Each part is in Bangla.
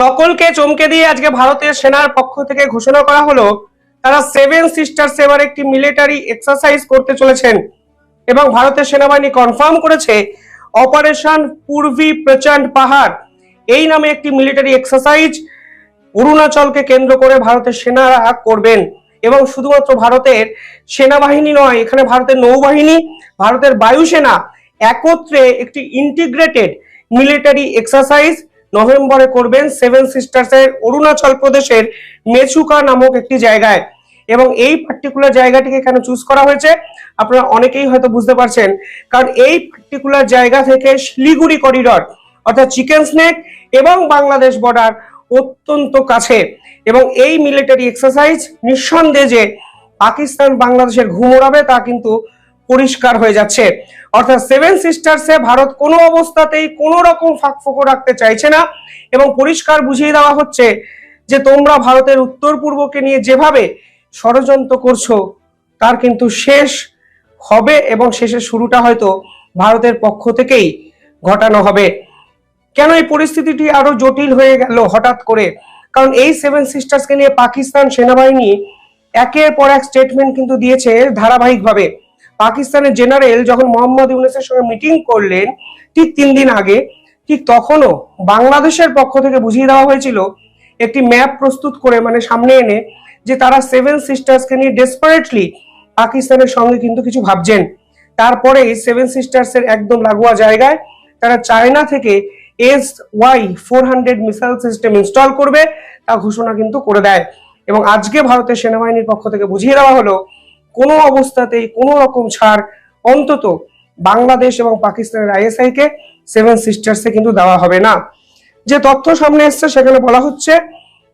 সকলকে চমকে দিয়ে আজকে ভারতের সেনার পক্ষ থেকে ঘোষণা করা হলো তারা সেভেন সিস্টার্স এবার একটি মিলিটারি এক্সারসাইজ করতে চলেছেন এবং ভারতের সেনাবাহিনী কনফার্ম করেছে অপারেশন পূর্বী প্রচন্ড পাহাড় এই নামে একটি মিলিটারি এক্সারসাইজ অরুণাচলকে কেন্দ্র করে ভারতের সেনারা করবেন। এবং শুধুমাত্র ভারতের সেনাবাহিনী নয়, এখানে ভারতের নৌবাহিনী, ভারতের বায়ুসেনা একত্রে একটি ইন্টিগ্রেটেড মিলিটারি এক্সারসাইজ নভেম্বরে করবেন সেভেন সিস্টার্সের অরুণাচল প্রদেশের মেচুকা নামক একটি জায়গায়। এবং এই পার্টিকুলার জায়গাটিকে কেন চুজ করা হয়েছে আপনারা অনেকেই হয়তো বুঝতে পারছেন, কারণ এই পার্টিকুলার জায়গা থেকে শিলিগুড়ি করিডর অর্থাৎ চিকেন স্নেক এবং বাংলাদেশ বর্ডার অত্যন্ত কাছে। এবং এই মিলিটারি এক্সারসাইজ নিঃসন্দেহে যে পাকিস্তান বাংলাদেশের ঘুম ওড়াবে তা কিন্তু পরিষ্কার হয়ে যাচ্ছে। অর্থাৎ সেভেন সিস্টার্সে ভারত কোনো অবস্থাতেই কোনো রকম ফাঁকফোকর রাখতে চাইছে না এবং পরিষ্কার বুঝিয়ে দেওয়া হচ্ছে যে তোমরা ভারতের উত্তর পূর্বকে নিয়ে যেভাবে ষড়যন্ত্র করছো তার কিন্তু শেষ হবে এবং শেষের শুরুটা হয়তো ভারতের পক্ষ থেকেই ঘটানো হবে। কেন এই পরিস্থিতিটি আরো জটিল হয়ে গেল হঠাৎ করে? কারণ এই সেভেন সিস্টার্সকে নিয়ে পাকিস্তান সেনাবাহিনী একের পর এক স্টেটমেন্ট কিন্তু দিয়েছে ধারাবাহিকভাবে। পাকিস্তানের জেনারেল যখন মোহাম্মদ ইউনূসের সঙ্গে মিটিং করলেন ঠিক 3 দিন আগে, ঠিক তখনও বাংলাদেশের পক্ষ থেকে বুঝিয়ে দেওয়া হয়েছিল একটি ম্যাপ প্রস্তুত করে, মানে সামনে এনে, যে তারা সেভেন সিস্টার্সকে নিয়ে ডেসপারেটলি পাকিস্তানের সঙ্গে কিন্তু কিছু ভাবছেন। তারপরে সেভেন সিস্টার্সের একদম লাগোয়া জায়গায় তারা চায়না থেকে SY-400 মিসাইল সিস্টেম ইনস্টল করবে তা ঘোষণা কিন্তু করে দেয়। এবং আজকে ভারতের সেনাবাহিনীর পক্ষ থেকে বুঝিয়ে দেওয়া হলো কোনো অবস্থাতেই কোনো রকম ছাড় অন্তত বাংলাদেশ এবং পাকিস্তানের ISI কে সেভেন সিস্টার্সে কিন্তু দেওয়া হবে না। যে তথ্য সামনে এসছে সেখানে বলা হচ্ছে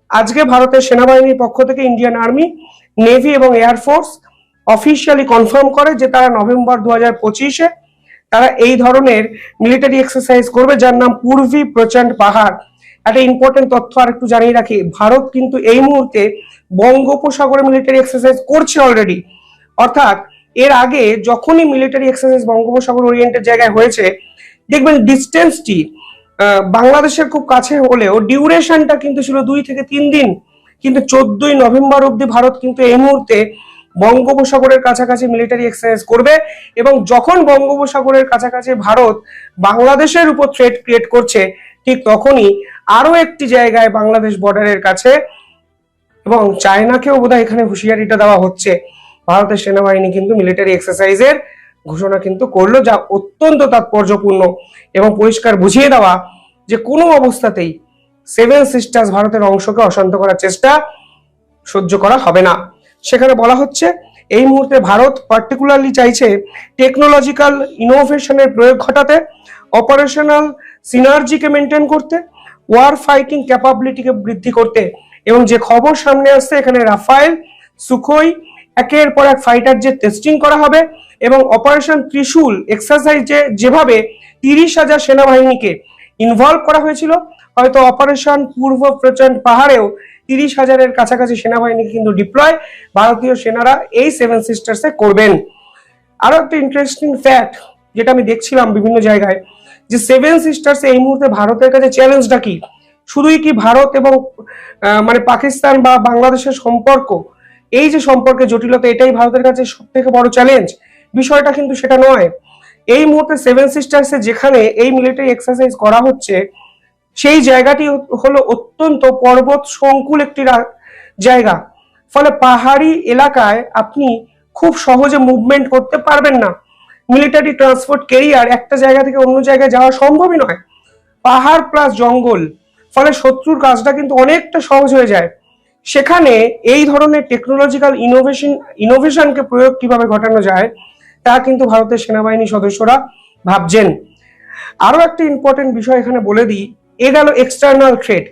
আজকে ভারতের সেনাবাহিনীর পক্ষ থেকে ইন্ডিয়ান আর্মি, নেভি এবং এয়ারফোর্স অফিসিয়ালি কনফার্ম করে যে তারা নভেম্বর 2025-এ তারা এই ধরনের মিলিটারি এক্সারসাইজ করবে যার নাম পূর্বী প্রচন্ড পাহাড়। একটা ইম্পর্টেন্ট তথ্য আর একটু জানিয়ে রাখি, ভারত কিন্তু এই মুহূর্তে বঙ্গোপসাগরে মিলিটারি এক্সারসাইজ করছে অলরেডি। অর্থাৎ এর আগে যখনই মিলিটারি এক্সারসাইজ বঙ্গোপসাগর ওরিয়েন্টেড জায়গায় হয়েছে দেখবেন ডিস্টেন্সটি বাংলাদেশের খুব কাছে হলেও ডিউরেশনটা কিন্তু ছিল 2 থেকে 3 দিন। কিন্তু 14ই নভেম্বর অব্দি ভারত কিন্তু এই মুহূর্তে বঙ্গোপসাগরের কাছাকাছি মিলিটারি এক্সারসাইজ করবে। এবং যখন বঙ্গোপসাগরের কাছাকাছি ভারত বাংলাদেশের উপর থ্রেট ক্রিয়েট করছে ঠিক তখনই আরো একটি জায়গায় বাংলাদেশ বর্ডারের কাছে এবং চায়নাকেও বোধহয় এখানে হুঁশিয়ারিটা দেওয়া হচ্ছে। ভারতের সেনাবাহিনী কিন্তু মিলিটারি এক্সারসাইজের ঘোষণা কিন্তু করলো, যা অত্যন্ত তাৎপর্যপূর্ণ এবং পরিষ্কার বুঝিয়ে দেওয়া যে কোনো অবস্থাতেই সেভেন সিস্টার্স ভারতের অংশকে অশান্ত করার চেষ্টা সহ্য করা হবে না। সেখানে বলা হচ্ছে এই মুহূর্তে ভারত পার্টিকুলারলি চাইছে টেকনোলজিক্যাল ইনোভেশনের প্রয়োগ ঘটাতে, অপারেশনাল সিনার্জিকে মেনটেন করতে, ওয়ার ফাইটিং ক্যাপাবিলিটিকে বৃদ্ধি করতে। এবং যে খবর সামনে আসছে এখানে রাফায়েল, সুখোই একের পর এক ফাইটার জেট টেস্টিং করা হবে এবং অপারেশন ত্রিশূল এক্সারসাইজে যেভাবে 30,000 সেনাবাহিনীকে ইনভলভ করা হয়েছিল, হয়তো অপারেশন পূর্ব প্রচন্ড পাহাড়েও 30,000-এর কাছাকাছি সেনাবাহিনীকে কিন্তু ডিপ্লয় ভারতীয় সেনারা এই সেভেন সিস্টার্সে করবেন। আরো একটা ইন্টারেস্টিং ফ্যাক্ট যেটা আমি দেখছিলাম বিভিন্ন জায়গায়, যে সেভেন সিস্টার্স এই মুহূর্তে ভারতের কাছে চ্যালেঞ্জটা কি? শুধুই কি ভারত এবং মানে পাকিস্তান বা বাংলাদেশের সম্পর্ক, এই যে সম্পর্কের জটিলতা এটাই ভারতের কাছে সব থেকে বড় চ্যালেঞ্জ? বিষয়টা কিন্তু সেটা নয়। এই মুহূর্তে সেভেন সিস্টার্সে যেখানে এই মিলিটারি এক্সারসাইজ করা হচ্ছে সেই জায়গাটি হলো অত্যন্ত পর্বত সংকুল একটি জায়গা। ফলে পাহাড়ি এলাকায় আপনি খুব সহজে মুভমেন্ট করতে পারবেন না। মিলিটারি ট্রান্সপোর্ট ক্যারিয়ার একটা জায়গা থেকে অন্য জায়গায় যাওয়া সম্ভবই নয়। পাহাড় প্লাস জঙ্গল, ফলে শত্রুর কাজটা কিন্তু অনেকটা সহজ হয়ে যায়। সেখানে এই ধরনের টেকনোলজিক্যাল ইনোভেশনকে প্রয়োগ কিভাবে ঘটানো যায় তা কিন্তু ভারতের সেনাবাহিনী সদস্যরা ভাবছেন। আরো একটা ইম্পর্টেন্ট বিষয় এখানে বলে দিই, এ গেল এক্সটার্নাল থ্রেট।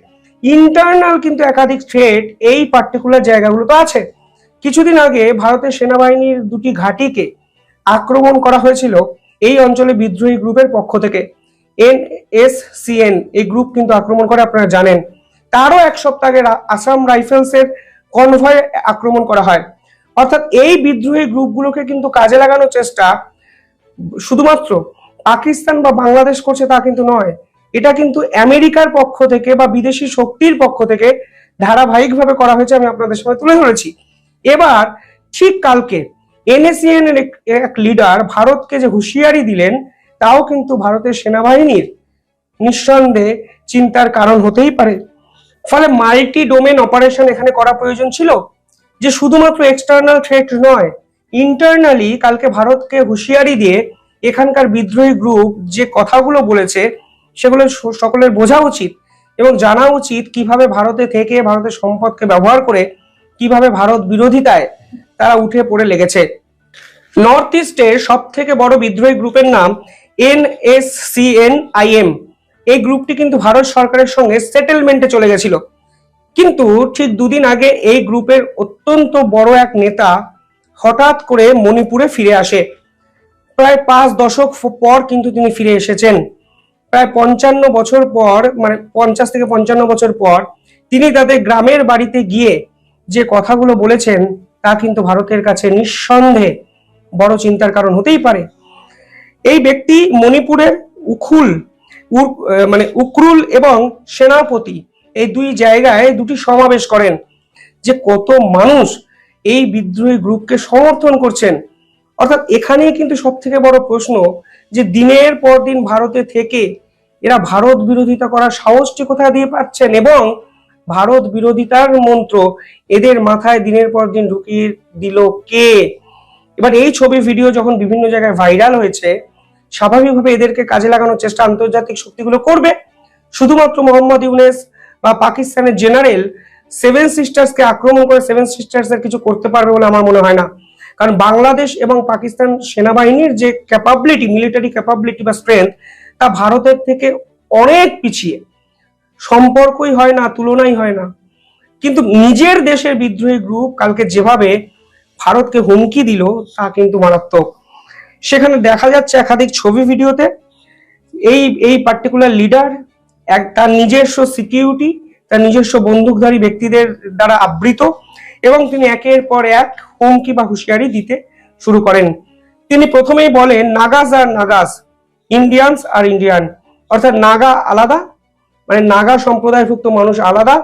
ইন্টারনাল কিন্তু একাধিক থ্রেট এই পার্টিকুলার জায়গাগুলো তো আছে। কিছুদিন আগে ভারতের সেনাবাহিনীর 2টি ঘাঁটিকে আক্রমণ করা হয়েছিল এই অঞ্চলে বিদ্রোহী গ্রুপের পক্ষ থেকে। NSCN এই গ্রুপ কিন্তু আক্রমণ করে, আপনারা জানেন। তারও 1 সপ্তাহ আগে আসাম রাইফেলসের কনভয় আক্রমণ করা হয়। অর্থাৎ এই বিদ্রোহী গ্রুপগুলোকে কিন্তু কাজে লাগানোর চেষ্টা শুধুমাত্র পাকিস্তান বা বাংলাদেশ করছে তা কিন্তু নয়, এটা কিন্তু আমেরিকার পক্ষ থেকে বা বিদেশি শক্তির পক্ষ থেকে ধারাবাহিকভাবে করা হয়েছে, আমি আপনাদের সামনে তুলে ধরেছি। এবার ঠিক কালকে এনএসিএন এর এক লিডার ভারতকে যে হুঁশিয়ারি দিলেন, তাও কিন্তু ভারতের সেনাবাহিনীর নিঃসন্দেহে চিন্তার কারণ হতেই পারে। ফলে মাল্টি ডোমেন অপারেশন এখানে করা প্রয়োজন ছিল, যে শুধুমাত্র এক্সটার্নাল থ্রেট নয়, ইন্টারনালি কালকে ভারতকে হুঁশিয়ারি দিয়ে এখানকার বিদ্রোহী গ্রুপ যে কথাগুলো বলেছে সেগুলো সকলের বোঝা উচিত এবং জানা উচিত কিভাবে ভারতে থেকে ভারতের সম্পদকে ব্যবহার করে কিভাবে ভারত বিরোধিতায় তারা উঠে পড়ে লেগেছে। নর্থ ইস্টের সব থেকে বড় বিদ্রোহী গ্রুপের নাম NSCN-IM। এই গ্রুপটি কিন্তু ভারত সরকারের সঙ্গে সেটেলমেন্টে চলে গেছিল, কিন্তু ঠিক দুদিন আগে এই গ্রুপের অত্যন্ত বড় এক নেতা হঠাৎ করে মণিপুরে ফিরে আসে। প্রায় 5 দশক পর কিন্তু তিনি ফিরে এসেছেন। প্রায় 55 বছর পর, মানে 50 থেকে 55 বছর পর তিনি তাদের গ্রামের বাড়িতে গিয়ে যে কথাগুলো বলেছেন তা কিন্তু ভারতের কাছে নিঃসন্দেহে বড় চিন্তার কারণ হতেই পারে। এই ব্যক্তি মণিপুরের উকরুল এবং সেনাপতি এই দুই জায়গায় দুটি সমাবেশ করেন, যে কত মানুষ এই বিদ্রোহী গ্রুপকে সমর্থন করছেন। অর্থাৎ এখানেই কিন্তু সব থেকে বড় প্রশ্ন, যে দিনের পর দিন ভারতে থেকে এরা ভারত বিরোধিতা করার সাহসটি কোথায় দিয়ে পাচ্ছেন, এবং ভারত বিরোধিতার মন্ত্র এদের মাথায় দিনের পর দিন ঢুকিয়ে দিল কে। এবার এই ছবি ভিডিও যখন বিভিন্ন জায়গায় ভাইরাল হয়েছে, স্বাভাবিকভাবে এদেরকে কাজে লাগানোর চেষ্টা আন্তর্জাতিক শক্তিগুলো করবে। শুধুমাত্র মোহাম্মদ ইউনেস বা পাকিস্তানের জেনারেল সেভেন সিস্টার্সকে আক্রমণ করে সেভেন সিস্টার্স এর কিছু করতে পারবে বলে আমার মনে হয় না। কারণ বাংলাদেশ এবং পাকিস্তান সেনাবাহিনীর যে ক্যাপাবিলিটি, মিলিটারি ক্যাপাবিলিটি বা স্ট্রেংথ, তা ভারতের থেকে অনেক পিছিয়ে, সম্পর্কই হয় না, তুলনাই হয় না। কিন্তু নিজের দেশের বিদ্রোহী গ্রুপ কালকে যেভাবে ভারতকে হুমকি দিল তা কিন্তু মারাত্মক। সেখানে দেখা যাচ্ছে একাধিক ছবি ভিডিওতে এই পার্টিকুলার লিডার তার নিজস্ব সিকিউরিটি, তার নিজস্ব বন্দুকধারী ব্যক্তিদের দ্বারা আবৃত, এবং তিনি একের পর এক হুমকি বা হুঁশিয়ারি দিতে শুরু করেন। তিনি প্রথমেই বলেন, নাগাস আর নাগাস, ইন্ডিয়ানস আর ইন্ডিয়ান। অর্থাৎ নাগা আলাদা, মানে নাগা সম্প্রদায়ভুক্ত মানুষ আলাদা,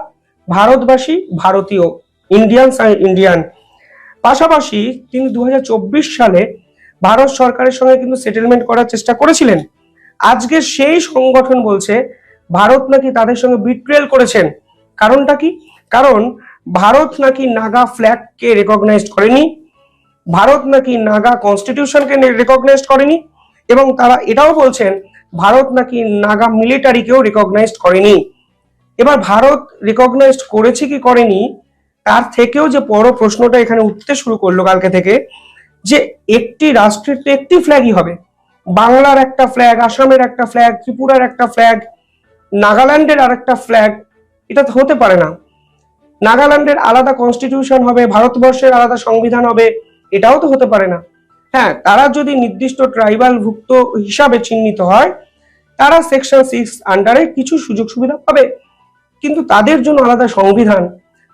ভারতবাসী ভারতীয়, ইন্ডিয়ানস আর ইন্ডিয়ান। পাশাপাশি তিনি 2024 সালে ভারত সরকারের সঙ্গে কিন্তু সেটেলমেন্ট করার চেষ্টা করেছিলেন। আজকে সেই সংগঠন বলছে ভারত নাকি তাদের সঙ্গে বিট্রেল করেছেন। কারণটা কি? কারণ ভারত নাকি নাগা ফ্ল্যাগকে রেকগনাইজ করেনি, ভারত নাকি নাগা কনস্টিটিউশনকে রেকগনাইজ করেনি, এবং তারা এটাও বলছেন ভারত নাকি নাগা মিলিটারিকেও রেকগনাইজ করেনি। এবার ভারত রেকগনাইজ করেছে কি করেনি, তার থেকেও যে বড় প্রশ্নটা এখানে উঠতে শুরু করলো কালকে থেকে, যে একটি রাষ্ট্রের তো একটি ফ্ল্যাগই হবে, বাংলার একটা ফ্ল্যাগ, আসামের একটা ফ্ল্যাগ, ত্রিপুরার একটা ফ্ল্যাগ, নাগাল্যান্ডের আর একটা ফ্ল্যাগ, এটা তো হতে পারে না। নাগাল্যান্ডের আলাদা কনস্টিটিউশন হবে, ভারতবর্ষের আলাদা সংবিধান হবে, এটাও তো হতে পারে না। হ্যাঁ, তারা যদি নির্দিষ্ট ট্রাইবাল ভুক্ত হিসাবে চিহ্নিত হয়, তারা সেকশন 6 আন্ডারে কিছু সুযোগ সুবিধা পাবে, কিন্তু তাদের জন্য আলাদা সংবিধান,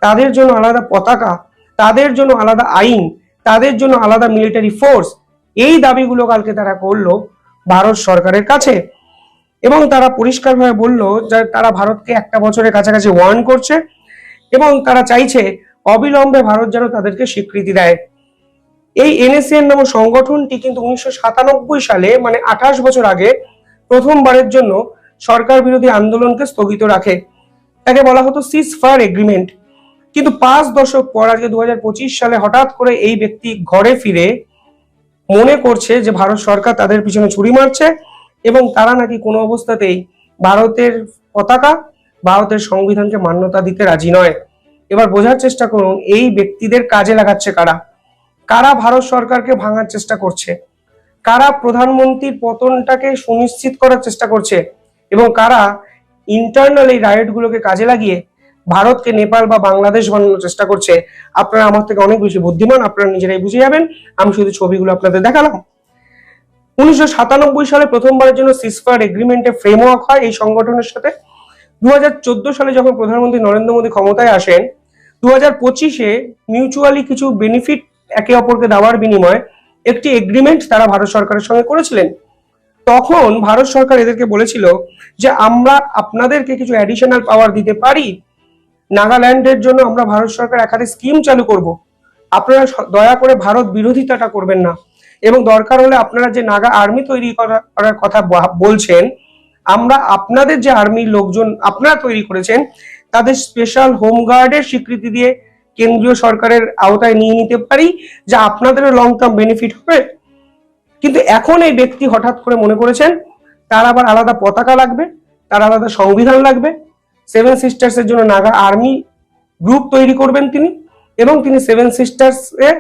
তাদের জন্য আলাদা পতাকা, তাদের জন্য আলাদা আইন, তাদের জন্য আলাদা মিলিটারি ফোর্স, এই দাবিগুলো কালকে তারা করলো ভারত সরকারের কাছে। এবং তারা পরিষ্কারভাবে বলল যে তারা ভারতকে একটা বছরের কাছাকাছি ওয়ার্ন করছে, এবং তারা চাইছে অবিলম্বে ভারত যেন তাদেরকে স্বীকৃতি দেয়। এই NSCN নামক সংগঠনটি কিন্তু 1997 সালে, মানে 28 বছর আগে, প্রথমবারের জন্য সরকার বিরোধী আন্দোলনকে স্থগিত রাখে। তাকে বলা হতো সিজ ফায়ার এগ্রিমেন্ট। কিন্তু 5 দশক পর আজকে 2025 সালে হঠাৎ করে এই ব্যক্তি ঘরে ফিরে মনে করছে যে ভারত সরকার তাদের পিছনে ছুরি মারছে, এবং তারা নাকি কোনো অবস্থাতেই ভারতের পতাকা, ভারতের সংবিধানকে মান্যতা দিতে রাজি নয়। এবার বোঝার চেষ্টা করুন এই ব্যক্তিদের কাজে লাগাচ্ছে কারা, কারা ভারত সরকারকে ভাঙার চেষ্টা করছে, কারা প্রধানমন্ত্রীর পতনটাকে সুনিশ্চিত করার চেষ্টা করছে, এবং কারা ইন্টারনাল এই রাইট গুলোকে কাজে লাগিয়ে ভারতকে নেপাল বা বাংলাদেশ বানানোর চেষ্টা করছে। আপনারা আমার থেকে অনেক বেশি বুদ্ধিমান, আপনারা নিজেরাই বুঝে যাবেন, আমি শুধু ছবিগুলো আপনাদের দেখালাম। 1997 সালে প্রথমবারের জন্য সিজফায়ার এগ্রিমেন্টে ফ্রেমওয়ার্ক হয় এই সংগঠনের সাথে। 2014 সালে যখন প্রধানমন্ত্রী নরেন্দ্র মোদী ক্ষমতায় আসেন, 2025-এ মিউচুয়ালি কিছু বেনিফিট একে অপরকে দেওয়ার বিনিময়ে একটি এগ্রিমেন্ট তারা ভারত সরকারের সঙ্গে করেছিলেন। তখন ভারত সরকার এদেরকে বলেছিল যে আমরা আপনাদেরকে কিছু অ্যাডিশনাল পাওয়ার দিতে পারি, নাগাল্যান্ডের জন্য আমরা ভারত সরকার একাধিক স্কিম চালু করব, আপনারা দয়া করে ভারত বিরোধিতাটা করবেন না, এবং দরকার হলে আপনারা যে নাগা আর্মি তৈরি করার কথা বলছেন, আমরা আপনাদের যে আর্মির লোকজন আপনারা তৈরি করেছেন তাদের স্পেশাল হোমগার্ডের স্বীকৃতি দিয়ে কেন্দ্রীয় সরকারের আওতায় নিয়ে নিতে পারি, যা আপনাদেরও লং টার্ম বেনিফিট হবে। কিন্তু এখন এই ব্যক্তি হঠাৎ করে মনে করেছেন তার আবার আলাদা পতাকা লাগবে, তার আলাদা সংবিধান লাগবে, সেভেন সিস্টার্স এর জন্য নাগা আর্মি গ্রুপ তৈরি করবেন তিনি, এবং তিনি সেভেন সিস্টার্স এর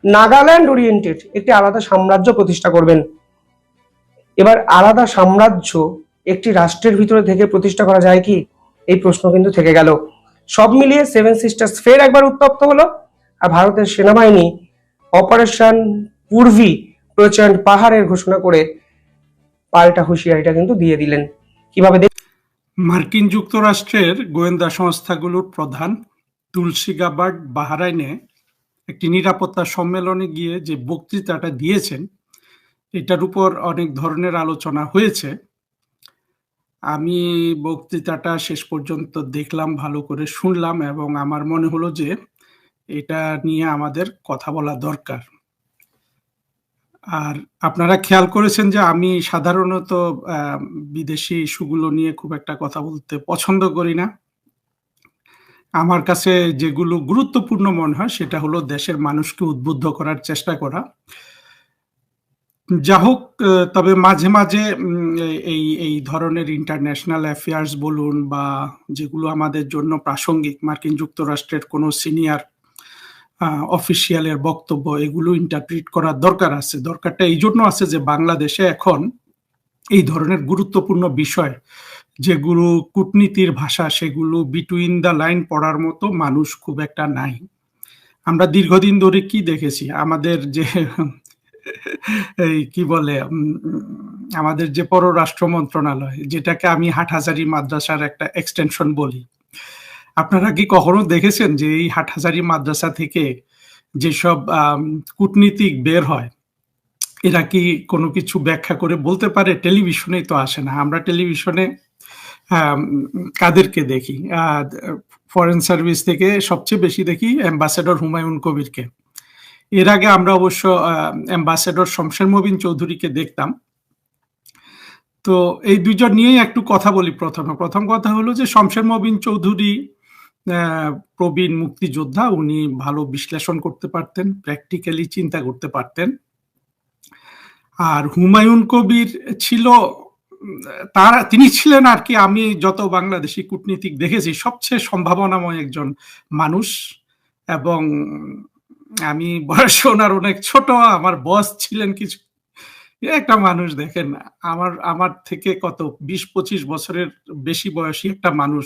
নাগাল্যান্ড ওরিয়েন্টেড একটি আলাদা সাম্রাজ্য প্রতিষ্ঠা করবেন। এবার আলাদা সাম্রাজ্য একটি রাষ্ট্রের ভিতরে থেকে প্রতিষ্ঠা করা যায় কি, এই প্রশ্ন কিন্তু থেকে গেল। সব মিলিয়ে সেভেন সিস্টার্স ফের একবার উত্তপ্ত হলো, আর ভারতের সেনাবাহিনী অপারেশন পূর্বী প্রচন্ড পাহাড়ের ঘোষণা করে পাল্টা হুঁশিয়ারিটা কিন্তু দিয়ে দিলেন। কিভাবে মার্কিন যুক্তরাষ্ট্রের গোয়েন্দা সংস্থাগুলোর প্রধান তুলসী গাবার্ড বাহরাইনে একটি নিরাপত্তা সম্মেলনে গিয়ে যে বক্তৃতাটা দিয়েছেন, এটার উপর অনেক ধরনের আলোচনা হয়েছে। আমি বক্তৃতাটা শেষ পর্যন্ত দেখলাম, ভালো করে শুনলাম, এবং আমার মনে হলো যে এটা নিয়ে আমাদের কথা বলা দরকার। আর আপনারা খেয়াল করেছেন যে আমি সাধারণত বিদেশি ইস্যুগুলো নিয়ে খুব একটা কথা বলতে পছন্দ করি না। আমার কাছে যেগুলো গুরুত্বপূর্ণ মনে হয় সেটা হলো দেশের মানুষকে উদ্বুদ্ধ করার চেষ্টা করা। যা হোক, তবে মাঝে মাঝে এই ধরনের ইন্টারন্যাশনাল অ্যাফেয়ার্স বলুন বা যেগুলো আমাদের জন্য প্রাসঙ্গিক, মার্কিন যুক্তরাষ্ট্রের কোনো সিনিয়র অফিসিয়ালের বক্তব্য, এগুলো ইন্টারপ্রিট করার দরকার আছে। দরকারটা এই জন্য আছে যে বাংলাদেশে এখন এই ধরনের গুরুত্বপূর্ণ বিষয় যেগুলো কূটনীতির ভাষা, সেগুলো বিটুইন দ্য লাইন পড়ার মতো মানুষ খুব একটা নাই। আমরা দীর্ঘদিন ধরে কি দেখেছি, আমাদের যে এই কি বলে আমাদের যে পররাষ্ট্র মন্ত্রণালয়, যেটাকে আমি হাটহাজারী মাদ্রাসার একটা এক্সটেনশন বলি, আপনারা কি কখনো দেখেছেন যে এই হাটহাজারী মাদ্রাসা থেকে যেসব কূটনীতিক বের হয় এরা কি কোনো কিছু ব্যাখ্যা করে বলতে পারে? টেলিভিশনেই তো আসে না। আমরা টেলিভিশনে কাদেরকে দেখি? ফরেন সার্ভিস থেকে সবচেয়ে বেশি দেখি অ্যাম্বাসেডর হুমায়ুন কবিরকে। এর আগে আমরা অবশ্য অ্যাম্বাসেডর শমশের মবিন চৌধুরীকে দেখতাম। তো এই দুজন নিয়েই একটু কথা বলি। প্রথম কথা হলো যে শমশের মবিন চৌধুরী প্রবীণ মুক্তিযোদ্ধা, উনি ভালো বিশ্লেষণ করতে পারতেন, প্র্যাকটিক্যালি চিন্তা করতে পারতেন। আর হুমায়ুন কবির ছিল, তিনি ছিলেন আর কি, আমি যত বাংলাদেশি কূটনীতিক দেখেছি সবচেয়ে সম্ভাবনাময় একজন মানুষ। এবং আমি বয়সে ওনার অনেক ছোট, আমার বস ছিলেন কিছু। একটা মানুষ দেখেন, আমার থেকে কত 20-25 বছরের বেশি বয়সী একটা মানুষ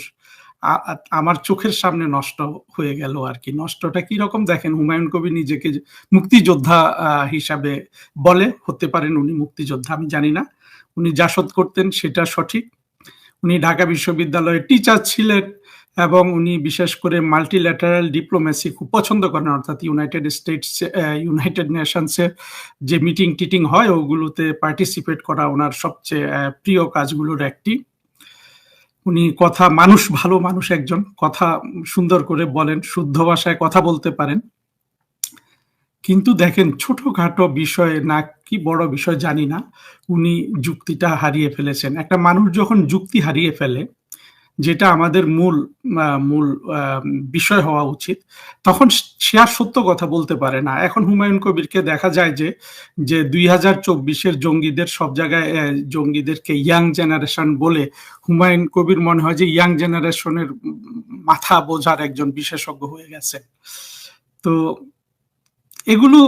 আমার চোখের সামনে নষ্ট হয়ে গেল আর কি। নষ্টটা কি রকম দেখেন, হুমায়ুন কবির নিজেকে মুক্তিযোদ্ধা হিসাবে বলে, হতে পারেন উনি মুক্তিযোদ্ধা, আমি জানি না। উনি জাসদ করতেন সেটা সঠিক। উনি ঢাকা বিশ্ববিদ্যালয়ের টিচার ছিলেন এবং উনি বিশেষ করে মাল্টিল্যাটারাল ডিপ্লোমেসি খুব পছন্দ করেন, অর্থাৎ ইউনাইটেড নেশনসের যে মিটিং টিটিং হয় ওগুলোতে পার্টিসিপেট করা ওনার সবচেয়ে প্রিয় কাজগুলোর একটি। উনি ভালো মানুষ একজন, কথা সুন্দর করে বলেন, শুদ্ধ ভাষায় কথা বলতে পারেন। কিন্তু দেখেন, ছোটখাটো বিষয় না কি বড় বিষয় জানি না, উনি যুক্তিটা হারিয়ে ফেলেছেন। একটা মানুষ যখন যুক্তি হারিয়ে ফেলে, যেটা আমাদের মূল বিষয় হওয়া উচিত, তখন সে আর সত্য কথা বলতে পারে না। এখন হুমায়ুন কবিরকে দেখা যায় যে 2024-এর জঙ্গিদের সব জায়গায় জঙ্গিদেরকে ইয়াং জেনারেশন বলে, হুমায়ুন কবির মনে হয় যে ইয়াং জেনারেশনের মাথা বোঝার একজন বিশেষজ্ঞ হয়ে গেছে। তো এগুলো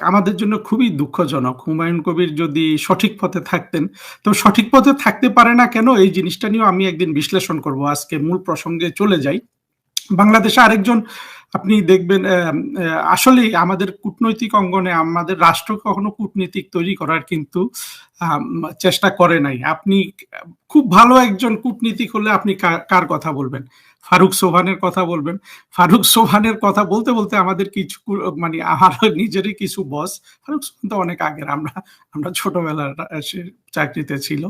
আমাদের জন্য খুবই দুঃখজনক। হুমায়ুন কবির যদি সঠিক পথে থাকতেন, তো সঠিক পথে থাকতে পারে না কেন, এই জিনিসটা নিয়েও আমি একদিন বিশ্লেষণ করব। আজকে মূল প্রসঙ্গে চলে যাই। বাংলাদেশে আরেকজন আপনি দেখবেন আসলেই আমাদের কূটনৈতিক অঙ্গনে আমাদের রাষ্ট্র কখনো কূটনীতিক তৈরি করার কিন্তু আম চেষ্টা করে নাই। আপনি খুব ভালো একজন কূটনীতিক হলে আপনি কার কথা বলবেন? ফারুক সোবহানের কথা বলবেন। ফারুক সোবহানের কথা বলতে, বলতে আমাদের কিছু মানে আমার নিজেরই কিছু বস, ফারুক সোবহান তো অনেক আগের, আমরা ছোটবেলার সে চাকরিতে ছিল,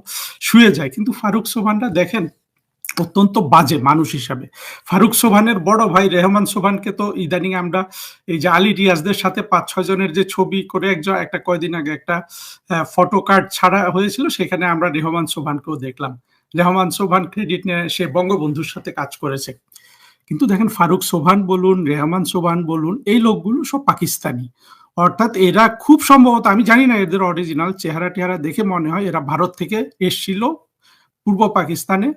শুয়ে যায়। কিন্তু ফারুক সোবহানরা দেখেন অত্যন্ত বাজে মানুষ হিসাবে। ফারুক সোবহানের বড় ভাই রেহমান সোবহানকে তো ইদানিং আমরা এই যে আলী রিয়াজদের সাথে ৫-৬ জনের যে ছবি করে একটা কয়দিন আগে একটা ফটো কার্ড ছাড়া হয়েছিল, সেখানে আমরা রেহমান সোবহানকেও দেখলাম। রেহমান সোবহান ক্রেডিট নিয়ে সে বঙ্গবন্ধুর সাথে কাজ করেছে। কিন্তু দেখেন ফারুক সোবহান বলুন, রেহমান সোবহান বলুন, এই লোকগুলো সব পাকিস্তানি। অর্থাৎ এরা খুব সম্ভবত, আমি জানি না এদের অরিজিনাল চেহারা-টেহারা দেখে মনে হয় এরা ভারত থেকে এসছিল পূর্ব পাকিস্তানে।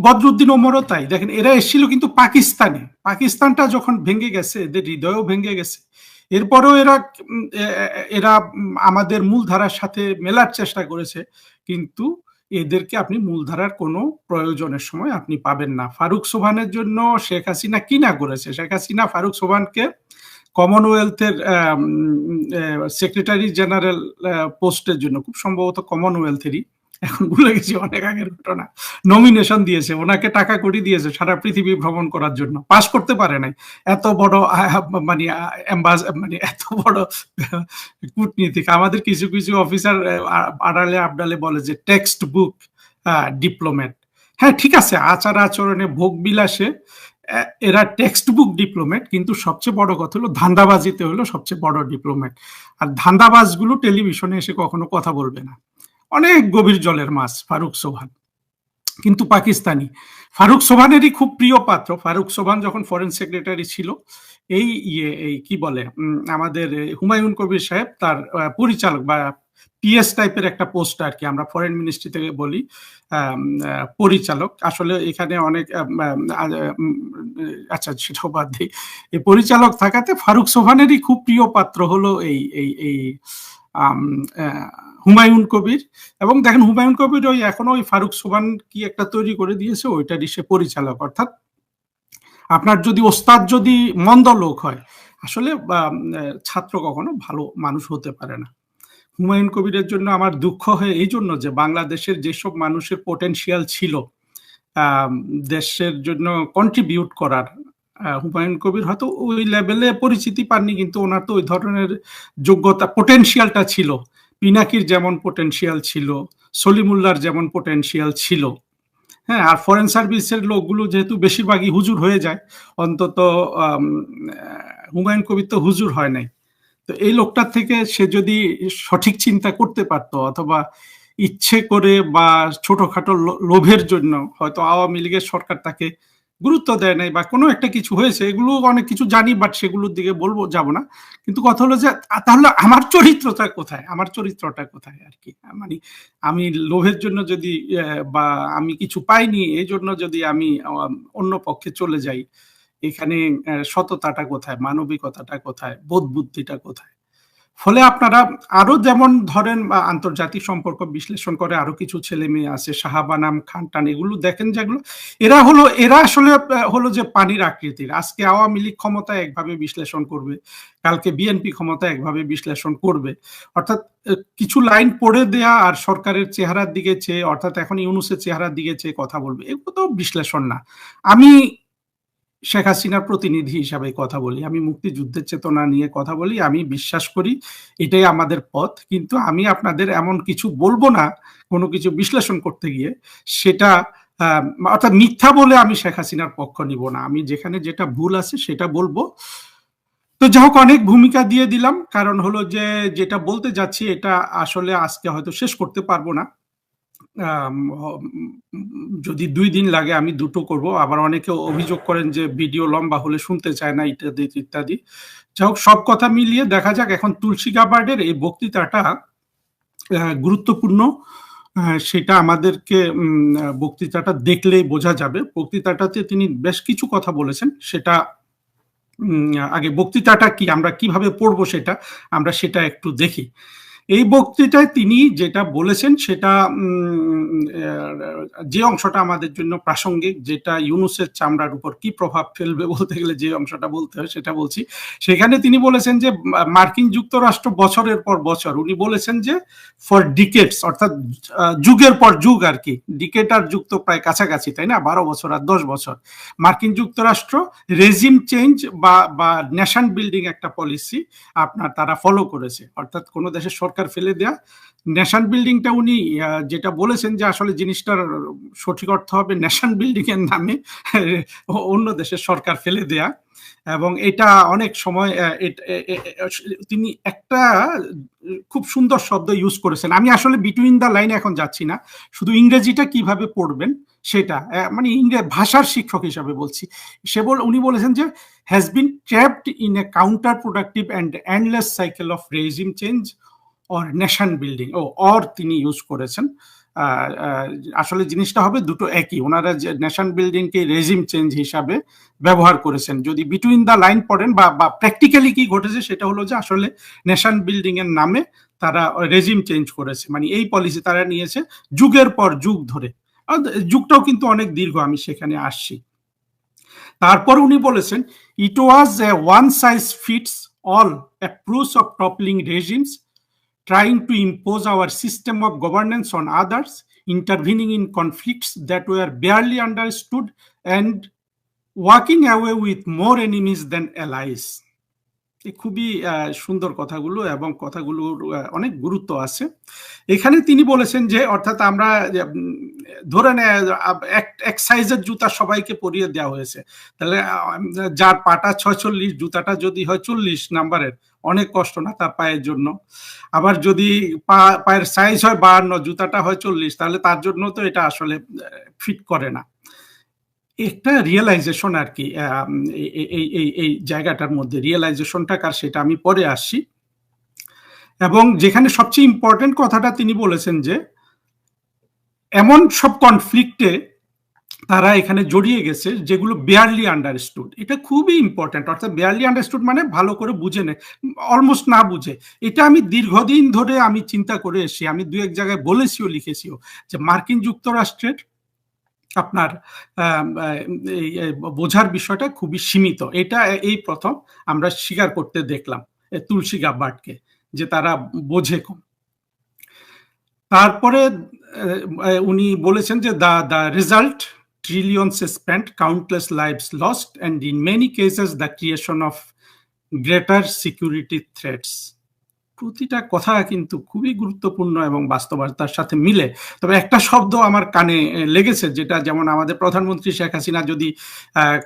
বদরুদ্দিন ওমরও তাই। দেখেন এরা এসেছিল কিন্তু পাকিস্তানে। পাকিস্তানটা যখন ভেঙে গেছে, এদের হৃদয়ও ভেঙে গেছে। এরপরেও এরা আমাদের মূলধারার সাথে মেলার চেষ্টা করেছে, কিন্তু এদেরকে আপনি মূলধারার কোনো প্রয়োজনের সময় আপনি পাবেন না। ফারুক সোবহানের জন্য শেখ হাসিনা কি না করেছে? শেখ হাসিনা ফারুক সোবহানকে কমনওয়েলথের সেক্রেটারি জেনারেল পোস্টের জন্য, খুব সম্ভবত কমনওয়েলথেরই, এখন ভুলে গেছি, অনেক আগের ঘটনা, নমিনেশন দিয়েছে, ওনাকে টাকা কড়ি দিয়েছে সারা পৃথিবী ভ্রমণ করার জন্য, পাস করতে পারে নাই। এত বড় মানে মানে এত বড় কূটনীতিক। আমাদের কিছু কিছু অফিসার আড়ালে আবডালে বলে যে টেক্সট বুক ডিপ্লোম্যাট। হ্যাঁ ঠিক আছে, আচার আচরণে ভোগ বিলাসে এরা টেক্সট বুক ডিপ্লোম্যাট, কিন্তু সবচেয়ে বড় কথা হলো ধান্দাবাজিতে হলো সবচেয়ে বড় ডিপ্লোম্যাট। আর ধান্দাবাজগুলো টেলিভিশনে এসে কখনো কথা বলবে না। অনেক গভীর জলের মাছ ফারুক সোবহান, কিন্তু পাকিস্তানি। ফারুক সোবহানেরই খুব প্রিয় পাত্র। ফারুক সোবহান যখন ফরেন সেক্রেটারি ছিল, এই কি বলে আমাদের হুমায়ুন কবির সাহেব তার পরিচালক বা পিএস টাইপের একটা পোস্ট আর কি, আমরা ফরেন মিনিস্ট্রি থেকে বলি পরিচালক। আসলে এখানে অনেক আচ্ছা সেটাও বাদ দিই। এই পরিচালক থাকাতে ফারুক সোবহানেরই খুব প্রিয় পাত্র হলো এই হুমায়ুন কবির। এবং দেখেন হুমায়ুন কবির এখনো ওই ফারুক সোবহান কি একটা তৈরি করে দিয়েছে, ওইটারই সে পরিচালক। অর্থাৎ আপনার যদি ওস্তাদ যদি মন্দ লোক হয়, আসলে ছাত্র কখনো ভালো মানুষ হতে পারে না। হুমায়ুন কবিরের জন্য আমার দুঃখ হয় এই জন্য যে বাংলাদেশের যেসব মানুষের পোটেনশিয়াল ছিল দেশের জন্য কন্ট্রিবিউট করার, হুমায়ুন কবির হয়তো ওই লেভেলে পরিচিতি পাননি, কিন্তু ওনার তো ওই ধরনের যোগ্যতা পোটেনশিয়ালটা ছিল। পিনাকির যেমন পোটেনশিয়াল ছিল, সলিমুল্লাহর যেমন পোটেনশিয়াল ছিল। হ্যাঁ, আর ফরেন সার্ভিসের লোকগুলো যেহেতু বেশিরভাগই হুজুর হয়ে যায়, অন্তত হুমায়ুন কবির তো হুজুর হয় নাই। তো এই লোকটার থেকে সে যদি সঠিক চিন্তা করতে পারত, অথবা ইচ্ছে করে বা ছোটখাটো লোভের জন্য হয়তো আওয়ামী লীগের সরকার তাকে গুরুত্ব দেয় নাই বা কোনো একটা কিছু হয়েছে, এগুলো অনেক কিছু জানি, বাট সেগুলোর দিকে বলবো যাব না। কিন্তু কথা হলো যে তাহলে আমার চরিত্রটা কোথায়, আমার চরিত্রটা কোথায় আর কি। মানে আমি লোভের জন্য যদি বা আমি কিছু পাইনি এই জন্য যদি আমি অন্য পক্ষে চলে যাই, এখানে সততাটা কোথায়, মানবিকতাটা কোথায়, বোধ বুদ্ধিটা কোথায়? ফলে আপনারা আরো যেমন ধরেন আন্তর্জাতিক সম্পর্ক বিশ্লেষণ করে আরো কিছু ছেলে মেয়ে আছে, শাহাবানাম খান টান, এগুলো দেখেন যেগুলো, এরা আসলে হলো যে পানির আকৃতির। আজকে আওয়ামী লীগ ক্ষমতায় একভাবে বিশ্লেষণ করবে, কালকে বিএনপি ক্ষমতায় একভাবে বিশ্লেষণ করবে। অর্থাৎ কিছু লাইন পড়ে দেয়া আর সরকারের চেহারার দিকে চেয়ে, অর্থাৎ এখন ইউনূসের চেহারার দিকে চেয়ে কথা বলবে, এগুলো তো বিশ্লেষণ না। আমি শেখ হাসিনার প্রতিনিধি হিসাবে কথা বলি, আমি মুক্তিযুদ্ধের চেতনা নিয়ে কথা বলি, আমি বিশ্বাস করি এটাই আমাদের পথ। কিন্তু আমি আপনাদের এমন কিছু বলবো না কোনো কিছু বিশ্লেষণ করতে গিয়ে সেটা অর্থাৎ মিথ্যা বলে আমি শেখ হাসিনার পক্ষ নিব না। আমি যেখানে যেটা ভুল আছে সেটা বলবো। তো যাই হোক, অনেক ভূমিকা দিয়ে দিলাম, কারণ হলো যে যেটা বলতে যাচ্ছি এটা আসলে আজকে হয়তো শেষ করতে পারবো না। যদি 2 দিন লাগে আমি দুটো করব। আবার অনেকে অভিযোগ করেন যে ভিডিও লম্বা হলে শুনতে চায় না, ইত্যাদি ইত্যাদি। যাই হোক, সব কথা মিলিয়ে দেখা যাক। এখন তুলসী গাবার্ডের এই বক্তৃতাটা গুরুত্বপূর্ণ, সেটা আমাদেরকে বক্তৃতাটা দেখলেই বোঝা যাবে। বক্তৃতাটাতে তিনি বেশ কিছু কথা বলেছেন, সেটা আগে বক্তৃতাটা কি, আমরা কিভাবে পড়বো সেটা একটু দেখি। এই বক্তৃতায় তিনি যেটা বলেছেন সেটা যে অংশটা আমাদের জন্য প্রাসঙ্গিক, যেটা ইউনূসের চামড়ার উপর কি প্রভাব ফেলবে বলতে গেলে যে অংশটা বলতে হয় সেটা বলছি। সেখানে তিনি বলেছেন যে মার্কিন যুক্তরাষ্ট্র বছরের পর বছর, উনি বলেছেন যে ফর ডিকেটস, অর্থাৎ যুগের পর যুগ আর কি, ডিকেট আর যুগ তো প্রায় কাছাকাছি তাই না, 12 বছর আর 10 বছর, মার্কিন যুক্তরাষ্ট্র রেজিম চেঞ্জ বা নেশন বিল্ডিং একটা পলিসি আপনার তারা ফলো করেছে, অর্থাৎ কোনো দেশের সরকার ফেলে দেয়া নেশন বিল্ডিংটা। উনি যেটা বলেছেন যে আসলে জিনিসটার সঠিক অর্থ হবে নেশন বিল্ডিং এর নামে অন্য দেশের সরকার ফেলে দেয়া। এবং এটা অনেক সময় তিনি একটা খুব সুন্দর শব্দ ইউজ করেছেন। আমি আসলে বিটুইন দ্য লাইন এখন যাচ্ছি না, শুধু ইংরেজিটা কিভাবে পড়বেন সেটা, মানে ভাষার শিক্ষক হিসাবে বলছি। উনি বলেছেন যে has been trapped in a counterproductive and endless cycle of regime change or nation building, or তিনি ইউজ করেছেন। আসলে জিনিসটা হবে দুটো একই, ওনারা যে নেশন বিল্ডিং কে রেজিম চেঞ্জ হিসাবে ব্যবহার করেছেন। যদি বিটুইন দ্য লাইন পড়েন বা প্র্যাকটিক্যালি কি ঘটেছে সেটা হলো যে আসলে নেশন বিল্ডিং এর নামে তারা রেজিম চেঞ্জ করেছে, মানে এই পলিসি তারা নিয়েছে যুগের পর যুগ ধরে। যুগটাও কিন্তু অনেক দীর্ঘ, আমি সেখানে আসছি। তারপর উনি বলেছেন it was a one size fits all approach of toppling regimes trying to impose our system of governance on others, intervening in conflicts that were barely understood, and walking away with more enemies than allies. খুবই সুন্দর কথাগুলো, এবং কথাগুলোর অনেক গুরুত্ব আছে। এখানে তিনি বলেছেন যে অর্থাৎ আমরা ধরেন এক সাইজের জুতা সবাইকে পরিয়ে দেওয়া হয়েছে, তাহলে যার পাটা 46 জুতাটা যদি হয় 40 নাম্বারের, অনেক কষ্ট না তার পায়ের জন্য। আবার যদি পায়ের সাইজ হয় 52, জুতাটা হয় 40, তাহলে তার জন্য তো এটা আসলে ফিট করে না। একটা রিয়েলাইজেশন আর কি এই জায়গাটার মধ্যে, রিয়েলাইজেশনটা কার সেটা আমি পরে আসছি। এবং যেখানে সবচেয়ে ইম্পর্টেন্ট কথাটা তিনি বলেছেন যে এমন সব কনফ্লিক্টে তারা এখানে জড়িয়ে গেছে যেগুলো বেয়ারলি আন্ডারস্টুড। এটা খুবই ইম্পর্টেন্ট, অর্থাৎ বেয়ারলি আন্ডারস্টুড মানে ভালো করে বুঝে নেয়, অলমোস্ট না বুঝে। এটা আমি দীর্ঘদিন ধরে আমি চিন্তা করে এসেছি, আমি দু এক জায়গায় বলেছিও লিখেছিও যে মার্কিন যুক্তরাষ্ট্রের আপনার বোঝার বিষয়টা খুবই সীমিত। এটা এই প্রথম আমরা স্বীকার করতে দেখলাম তুলসী গাব্বার্ডকে, যে তারা বোঝে কম। তারপরে উনি বলেছেন যে the result trillions spent, countless lives lost, and in many cases the creation of greater security threats. প্রতিটা কথা কিন্তু খুবই গুরুত্বপূর্ণ এবং বাস্তবতার সাথে মিলে। তবে একটা শব্দ আমার কানে লেগেছে, যেটা যেমন আমাদের প্রধানমন্ত্রী শেখ হাসিনা যদি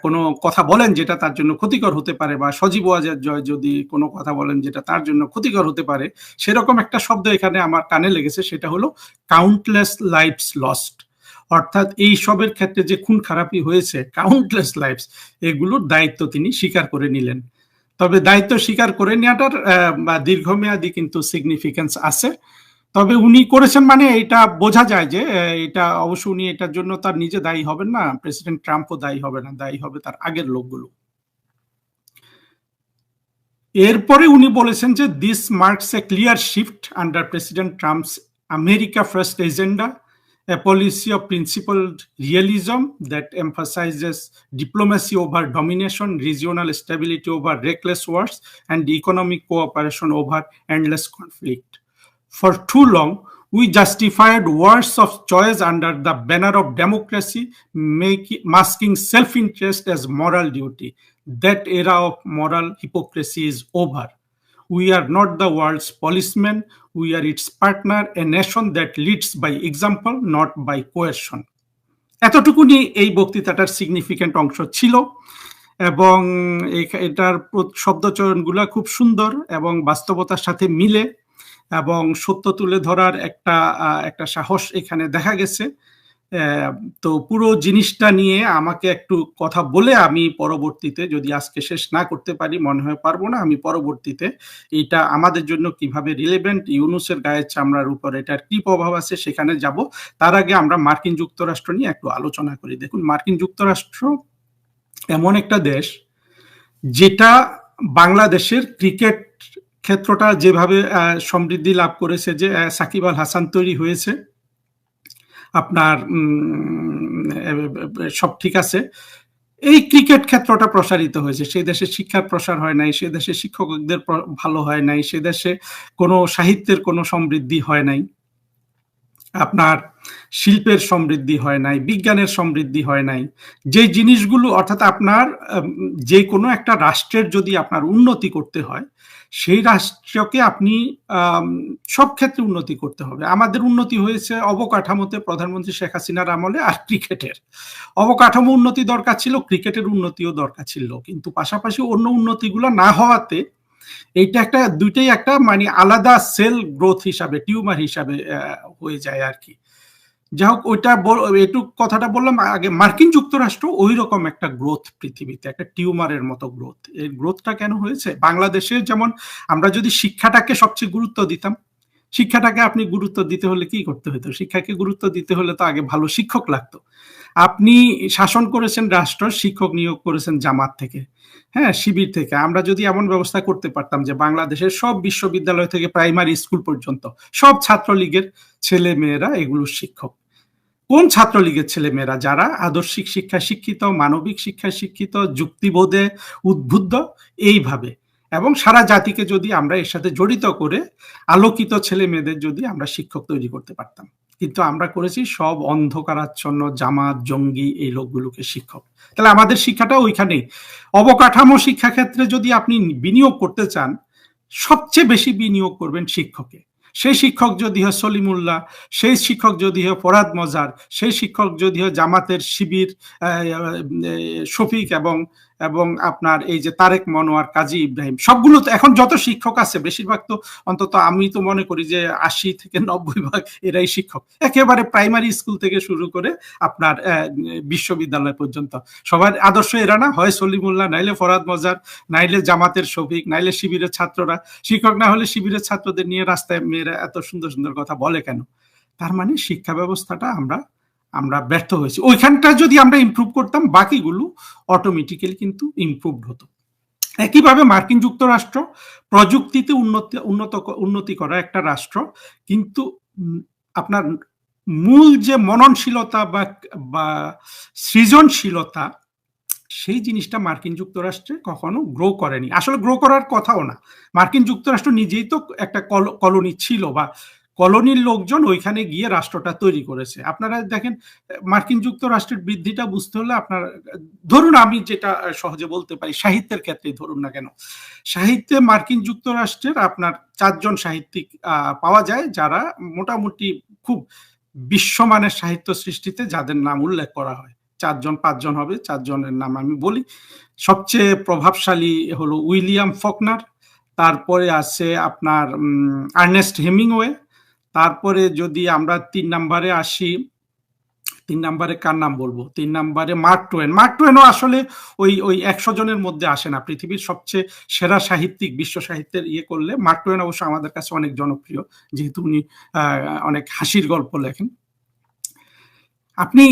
কোনো কথা বলেন যেটা তার জন্য ক্ষতিকর হতে পারে, বা সজীব ওয়াজেদ জয় যদি কোনো কথা বলেন যেটা তার জন্য ক্ষতিকর হতে পারে, সেরকম একটা শব্দ এখানে আমার কানে লেগেছে, সেটা হলো কাউন্টলেস লাইভস লস্ট। অর্থাৎ এই সবের ক্ষেত্রে যে খুন খারাপি হয়েছে, কাউন্টলেস লাইভস, এগুলোর দায়িত্ব তিনি স্বীকার করে নিলেন। তবে দায়িত্ব স্বীকার করে নেওয়াটার দীর্ঘমেয়াদী কিন্তু সিগনিফিকেন্স আছে। তবে উনি করেছেন মানে এটা বোঝা যায় যে এটা অবশ্য উনি এটার জন্য তার নিজে দায়ী হবেন না, প্রেসিডেন্ট ট্রাম্পও দায়ী হবে না, দায়ী হবে তার আগের লোকগুলো। এরপরে উনি বলেছেন যে this marks A clear shift under president Trump's America first agenda, a policy of principled realism that emphasizes diplomacy over domination, regional stability over reckless wars, and economic cooperation over endless conflict. For too long, we justified wars of choice under the banner of democracy, masking self-interest as moral duty. That era of moral hypocrisy is over. We are not the world's policemen, we are its partner, a nation that leads by example, not by coercion. এতটুকুনি এই বক্তৃতাটার সিগনিফিক্যান্ট অংশ ছিল, এবং এটার শব্দচয়নগুলো খুব সুন্দর এবং বাস্তবতার সাথে মিলে, এবং সত্য তুলে ধরার একটা সাহস এখানে দেখা গেছে। তো পুরো জিনিসটা নিয়ে আমাকে একটু কথা বলে আমি পরবর্তীতে, যদি আজকে শেষ না করতে পারি, মনে হয় পারবো না, আমি পরবর্তীতে এটা আমাদের জন্য কিভাবে রিলেভেন্ট, ইউনূসের গায়ের চামড়ার উপর এটার কি প্রভাব আছে সেখানে যাব। তার আগে আমরা মার্কিন যুক্তরাষ্ট্র নিয়ে একটু আলোচনা করি। দেখুন, মার্কিন যুক্তরাষ্ট্র এমন একটা দেশ যেটা বাংলাদেশের ক্রিকেট ক্ষেত্রটা যেভাবে সমৃদ্ধি লাভ করেছে, যে সাকিব আল হাসান তৈরি হয়েছে, আপনার সব ঠিক আছে, এই ক্রিকেট ক্ষেত্রটা প্রসারিত হয়েছে। সেই দেশে শিক্ষার প্রসার হয় নাই, সে দেশে শিক্ষকদের ভালো হয় নাই, সে দেশে কোনো সাহিত্যের কোনো সমৃদ্ধি হয় নাই, আপনার শিল্পের সমৃদ্ধি হয় নাই, বিজ্ঞানের সমৃদ্ধি হয় নাই। যে জিনিসগুলো, অর্থাৎ আপনার যে কোনো একটা রাষ্ট্রের যদি আপনার উন্নতি করতে হয়, সেই রাষ্ট্রকে আপনি সব ক্ষেত্রে উন্নতি করতে হবে। আমাদের উন্নতি হয়েছে অবকাঠামোতে প্রধানমন্ত্রী শেখ হাসিনার আমলে আর ক্রিকেটের। অবকাঠামো উন্নতি দরকার ছিল, ক্রিকেটের উন্নতিও দরকার ছিল, কিন্তু পাশাপাশি অন্য উন্নতিগুলো না হওয়াতে এইটা একটা দুইটাই একটা মানে আলাদা সেল গ্রোথ হিসাবে, টিউমার হিসাবে হয়ে যায় আর কি। যাই হোক, ওইটা একটু কথাটা বললাম আগে। মার্কিন যুক্তরাষ্ট্র ওই রকম একটা গ্রোথ পৃথিবীতে, একটা টিউমারের মতো গ্রোথ। এই গ্রোথটা কেন হয়েছে? বাংলাদেশে যেমন আমরা যদি শিক্ষাটাকে সবচেয়ে গুরুত্ব দিতাম, শিক্ষাটাকে আপনি গুরুত্ব দিতে হলে কি করতে হতো? শিক্ষাকে গুরুত্ব দিতে হলে তো আগে ভালো শিক্ষক লাগতো। আপনি শাসন করেছেন রাষ্ট্র, শিক্ষক নিয়োগ করেছেন জামাত থেকে, হ্যাঁ, শিবির থেকে। আমরা যদি এমন ব্যবস্থা করতে পারতাম যে বাংলাদেশের সব বিশ্ববিদ্যালয় থেকে প্রাইমারি স্কুল পর্যন্ত সব ছাত্রলীগের ছেলে মেয়েরা এগুলোর শিক্ষক। কোন ছাত্রলীগের ছেলে মেয়েরা? যারা আদর্শিক শিক্ষায় শিক্ষিত, মানবিক শিক্ষায় শিক্ষিত, যুক্তিবোধে উদ্বুদ্ধ, এইভাবে। এবং সারা জাতিকে যদি আমরা এর সাথে জড়িত করে আলোকিত ছেলে মেয়েদের যদি আমরা শিক্ষক তৈরি করতে পারতাম। কিন্তু আমরা করেছি সব অন্ধকারাচ্ছন্ন জামাত জঙ্গি এই লোকগুলোকে শিক্ষক। তাহলে আমাদের শিক্ষাটা ওইখানেই। অবকাঠামো শিক্ষাক্ষেত্রে যদি আপনি বিনিয়োগ করতে চান, সবচেয়ে বেশি বিনিয়োগ করবেন শিক্ষকে। সেই শিক্ষক যদি হয় সলিমুল্লাহ, সেই শিক্ষক যদি হয় ফরাদ মজার, সেই শিক্ষক যদি হয় জামাতের শিবির শফিক, এবং আপনার এই যে তারেক মনোয়ার, কাজী ইব্রাহিম, সবগুলো তো এখন যত শিক্ষক আছে বেশিরভাগ তো, অন্তত আমি তো মনে করি যে 80 থেকে 90% এরাই শিক্ষক, একেবারে প্রাইমারি স্কুল থেকে শুরু করে আপনার বিশ্ববিদ্যালয় পর্যন্ত। সবার আদর্শ এরা না? হয় সলিমুল্লাহ, নাইলে ফরাদ মজার, নাইলে জামাতের শফিক, নাইলে শিবিরের ছাত্ররা। শিক্ষক না হলে শিবিরের ছাত্রদের নিয়ে রাস্তায় মেয়েরা এত সুন্দর সুন্দর কথা বলে কেন? তার মানে শিক্ষা ব্যবস্থাটা আমরা ব্যর্থ হয়েছি। ওইখানটা যদি আমরা ইমপ্রুভ করতাম, বাকিগুলো অটোমেটিক্যালি কিন্তু ইমপ্রুভড হতো। একইভাবে মার্কিন যুক্তরাষ্ট্র প্রযুক্তিতে উন্নতি করা একটা রাষ্ট্র, কিন্তু আপনার মূল যে মননশীলতা বা সৃজনশীলতা, সেই জিনিসটা মার্কিন যুক্তরাষ্ট্রে কখনো গ্রো করেনি। আসলে গ্রো করার কথাও না। মার্কিন যুক্তরাষ্ট্র নিজেই তো একটা কলোনি ছিল, বা কলোনির লোকজন ওইখানে গিয়ে রাষ্ট্রটা তৈরি করেছে। আপনারা দেখেন, মার্কিন যুক্তরাষ্ট্রের বৃদ্ধিটা বুঝতে হলে আপনার, ধরুন আমি যেটা সহজে বলতে পারি, সাহিত্যের ক্ষেত্রেই ধরুন না কেন, সাহিত্যে মার্কিন যুক্তরাষ্ট্রের আপনার 4 জন সাহিত্যিক পাওয়া যায়, যারা মোটামুটি খুব বিশ্বমানের সাহিত্য সৃষ্টিতে যাদের নাম উল্লেখ করা হয়। 4 জন 5 জন হবে, 4 জনের নাম আমি বলি। সবচেয়ে প্রভাবশালী হলো উইলিয়াম ফকনার, তারপরে আছে আপনার আর্নেস্ট হেমিংওয়ে, তারপরে যদি আমরা 3 নম্বরে আসি, 3 নম্বরে কার নাম বলবো? 3 নম্বরে মার্ক টোয়েন। মার্ক টোয়েনও আসলে ওই 100 জনের মধ্যে আসে না। পৃথিবীর সবচেয়ে সেরা সাহিত্যিক, বিশ্ব সাহিত্যের ইয়ে করলে মার্ক টোয়েন অবশ্য আমাদের কাছে অনেক জনপ্রিয়, যেহেতু উনি অনেক হাসির গল্প লেখেন। আপনি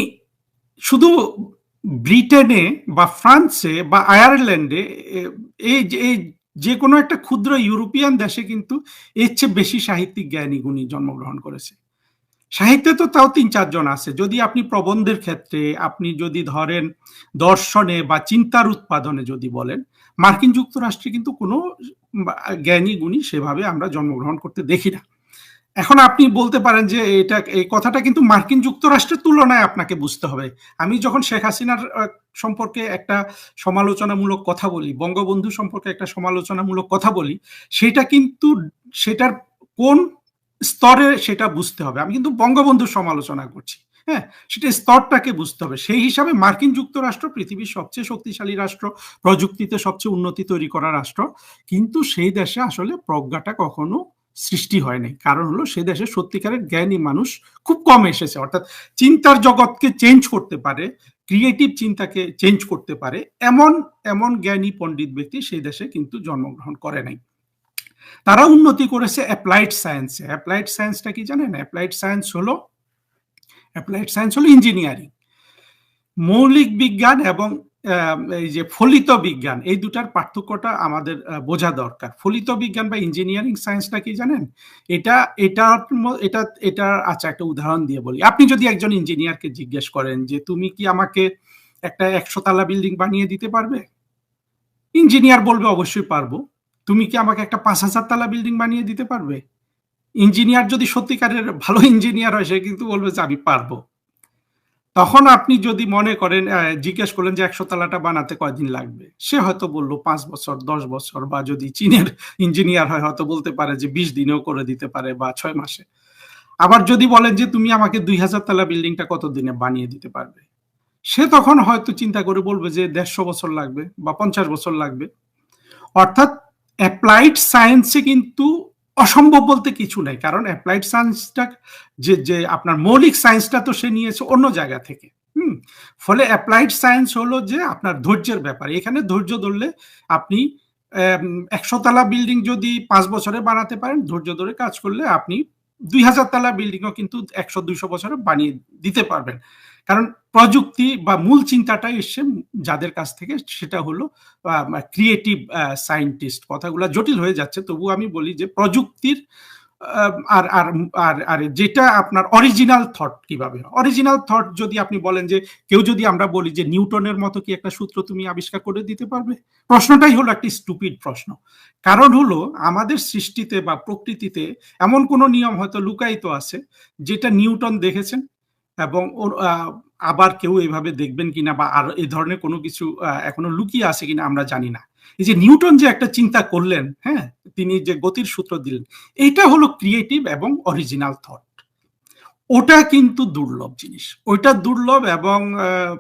শুধু ব্রিটেনে বা ফ্রান্সে বা আয়ারল্যান্ডে, এই যে কোনো একটা ক্ষুদ্র ইউরোপিয়ান দেশে কিন্তু এর চেয়ে বেশি সাহিত্যিক জ্ঞানী গুণী জন্মগ্রহণ করেছে। সাহিত্যে তো তাও 3-4 জন আছে। যদি আপনি প্রবন্ধের ক্ষেত্রে, আপনি যদি ধরেন দর্শনে বা চিন্তার উৎপাদনে যদি বলেন, মার্কিন যুক্তরাষ্ট্রে কিন্তু কোনো জ্ঞানী গুণী সেভাবে আমরা জন্মগ্রহণ করতে দেখি না। এখন আপনি বলতে পারেন যে এই কথাটা কিন্তু মার্কিন যুক্তরাষ্ট্রের তুলনায় আপনাকে বুঝতে হবে। আমি যখন শেখ হাসিনার সম্পর্কে একটা সমালোচনামূলক কথা বলি, বঙ্গবন্ধু সম্পর্কে একটা সমালোচনামূলক কথা বলি, সেটা কিন্তু সেটার কোন স্তরে সেটা বুঝতে হবে। আমি কিন্তু বঙ্গবন্ধুর সমালোচনা করছি, হ্যাঁ, সেটা স্তরটাকে বুঝতে হবে। সেই হিসাবে মার্কিন যুক্তরাষ্ট্র পৃথিবীর সবচেয়ে শক্তিশালী রাষ্ট্র, প্রযুক্তিতে সবচেয়ে উন্নতি তৈরি করা রাষ্ট্র, কিন্তু সেই দেশে আসলে প্রজ্ঞাটা কখনো সৃষ্টি হয় নাই। কারণ হলো সে দেশে সত্যিকারের জ্ঞানী মানুষ খুব কম এসেছে। অর্থাৎ চিন্তার জগৎকে চেঞ্জ করতে পারে, ক্রিয়েটিভ চিন্তাকে চেঞ্জ করতে পারে, এমন জ্ঞানী পণ্ডিত ব্যক্তি সেই দেশে কিন্তু জন্মগ্রহণ করে নাই। তারা উন্নতি করেছে অ্যাপ্লাইড সায়েন্সে। অ্যাপ্লাইড সায়েন্সটা কি জানেন? অ্যাপ্লাইড সায়েন্স হলো ইঞ্জিনিয়ারিং, মৌলিক বিজ্ঞান এবং এই যে ফলিত বিজ্ঞান, এই দুটার পার্থক্যটা আমাদের বোঝা দরকার। ফলিত বিজ্ঞান বা ইঞ্জিনিয়ারিং সায়েন্সটা কি জানেন? এটা এটা এটা এটা আচ্ছা, একটা উদাহরণ দিয়ে বলি। আপনি যদি একজন ইঞ্জিনিয়ারকে জিজ্ঞেস করেন যে তুমি কি আমাকে একটা 100 তলা বিল্ডিং বানিয়ে দিতে পারবে? ইঞ্জিনিয়ার বলবে অবশ্যই পারবো। তুমি কি আমাকে একটা 5000 তলা বিল্ডিং বানিয়ে দিতে পারবে? ইঞ্জিনিয়ার যদি সত্যিকারের ভালো ইঞ্জিনিয়ার হয়, সে কিন্তু বলবে যে আমি পারবো। তখন আপনি যদি মনে করেন, জিজ্ঞেস করলেন যে 100 তলাটা বানাতে কয়দিন লাগবে, সে হয়তো বললো 5 বছর, 10 বছর, বা যদি চীনের ইঞ্জিনিয়ার হয় হয়তো বলতে পারে যে 20 দিনেও করে দিতে পারে, বা 6 মাসে। আবার যদি বলেন যে তুমি আমাকে 2000 তলা বিল্ডিংটা কত দিনে বানিয়ে দিতে পারবে, সে তখন হয়তো চিন্তা করে বলবে যে 150 বছর লাগবে বা 50 বছর লাগবে। অর্থাৎ অ্যাপ্লাইড সায়েন্সে কিন্তু অসম্ভব বলতে কিছু নাই, কারণ অ্যাপ্লাইড সায়েন্সটা যে যে আপনার মৌলিক সায়েন্সটা তো সে নিয়েছে অন্য জায়গা থেকে। ফলে অ্যাপ্লাইড সায়েন্স হলো যে আপনার ধৈর্যের ব্যাপার। এখানে ধৈর্য ধরলে আপনি 100 তলা বিল্ডিং যদি 5 বছরে বানাতে পারেন, ধৈর্য ধরে কাজ করলে আপনি 2000 তলা বিল্ডিংও কিন্তু 100-200 বছরে বানিয়ে দিতে পারবেন। কারণ প্রযুক্তি বা মূল চিন্তাটা এসছে যাদের কাছ থেকে, সেটা হলো ক্রিয়েটিভ সায়েন্টিস্ট। কথাগুলো জটিল হয়ে যাচ্ছে, তবু আমি বলি যে প্রযুক্তির আর আর আর আর যেটা আপনার অরিজিনাল থট, কিভাবে অরিজিনাল থট, যদি আপনি বলেন যে কেউ যদি আমরা বলি যে নিউটনের মতো কি একটা সূত্র তুমি আবিষ্কার করে দিতে পারবে, প্রশ্নটাই হলো একটি স্টুপিড প্রশ্ন। কারণ হলো আমাদের সৃষ্টিতে বা প্রকৃতিতে এমন কোনো নিয়ম হয়তো লুকায়িত আছে যেটা নিউটন দেখেছেন, এবং আবার কেউ এইভাবে দেখবেন কিনা, বা আর এই ধরনের কোনো কিছু এখনো লুকিয়ে আছে কিনা আমরা জানি না। এই যে নিউটন যে একটা চিন্তা করলেন, হ্যাঁ, তিনি যে গতির সূত্র দিলেন, এইটা হলো ক্রিয়েটিভ এবং অরিজিনাল থট। ওটা কিন্তু দুর্লভ জিনিস, ওইটা দুর্লভ। এবং